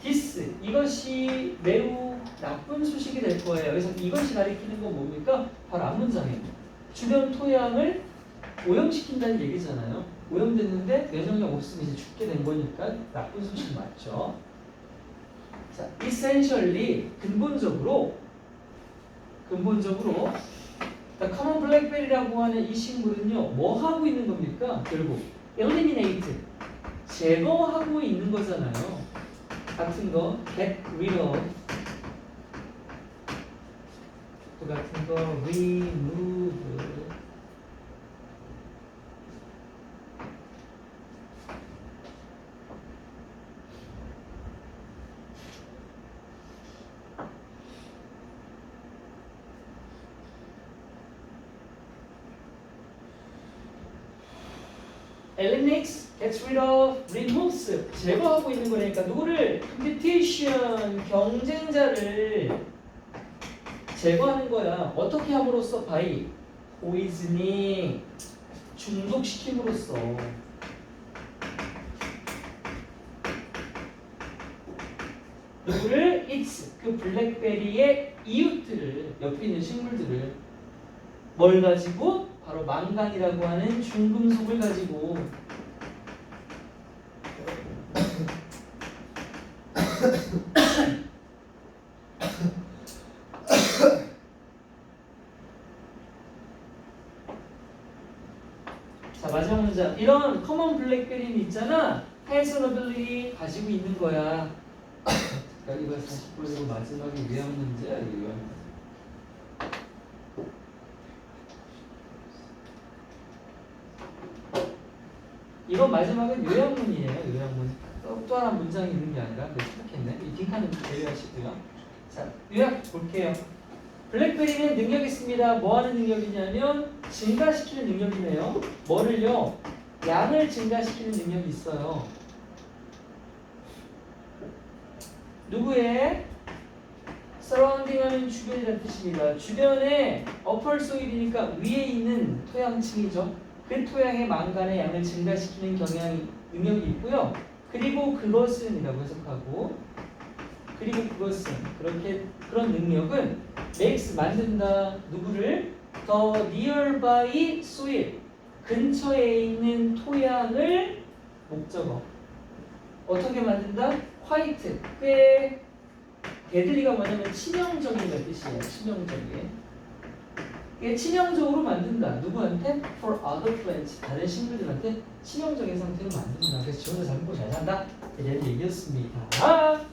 this, 이것이 매우 나쁜 소식이 될 거예요. 그래서 이것이 가리키는 건 뭡니까? 바로 앞문장이에요. 주변 토양을 오염시킨다는 얘기잖아요. 오염됐는데 면역력 없으면 이제 죽게 된 거니까 나쁜 소식 맞죠? 자, essentially 근본적으로 The common blackberry라고 하는 이 식물은요, 뭐 하고 있는 겁니까? 결국 eliminate 제거하고 있는 거잖아요. 같은 거 get rid of 또 같은 거 remove eliminates, gets rid of, removes 제거하고 있는 거니까 누구를? competition 경쟁자를 제거하는 거야. 어떻게 함으로써? by poisoning 중독시킴으로써. 누구를? it's 그 블랙베리의 이웃들을 옆에 있는 식물들을 뭘 가지고? 바로 망간이라고 하는 중금속을 가지고 자 마지막 문장 이런 커먼 블랙베리는 있잖아 has an ability 가지고 있는 거야. 이거 40번이고 마지막에 요약 문제야 이거. 이건 마지막은 요약문이에요. 요약문. 또 하나 문장이 있는 게 아니라 생각했네. 이 딩카는 제외하시고요. 자, 요약 볼게요. 블랙베리는 능력이 있습니다. 뭐 하는 능력이냐면 증가시키는 능력이네요. 뭐를요? 양을 증가시키는 능력이 있어요. 누구의? surrounding 하면 주변이라는 뜻입니다. 주변에 upper soil이니까 위에 있는 토양층이죠. 그 토양의 망간의 양을 증가시키는 능력이 있고요. 그리고 그것은 이라고 해석하고 그리고 그것은 그런 능력은 makes 만든다. 누구를? the nearby soil 근처에 있는 토양을 목적어 어떻게 만든다? quite 꽤 데들리가 뭐냐면 치명적인다는 뜻이에요. 치명적인 이게 치명적으로 만든다. 누구한테? For other plants. 다른 식물들한테 치명적인 상태로 만든다. 그래서 지원자 잘 먹고 잘 산다. 이런 얘기였습니다. 저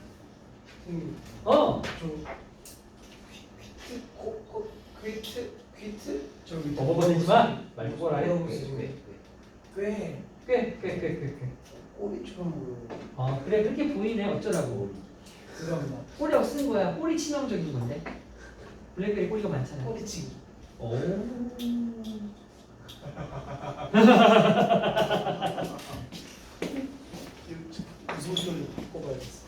퀴트 저기 버벅거리지만 말고 보라. 꽤 꽤. 꼬리처럼 보여. 그래 그렇게 보이네. 어쩌라고. 죄송합니다. 꼬리 없는 거야. 꼬리 치명적인 건데. 블랙베리 꼬리가 많잖아. 꼬리치기. 오. 무슨 소리 바꿔봐야겠어.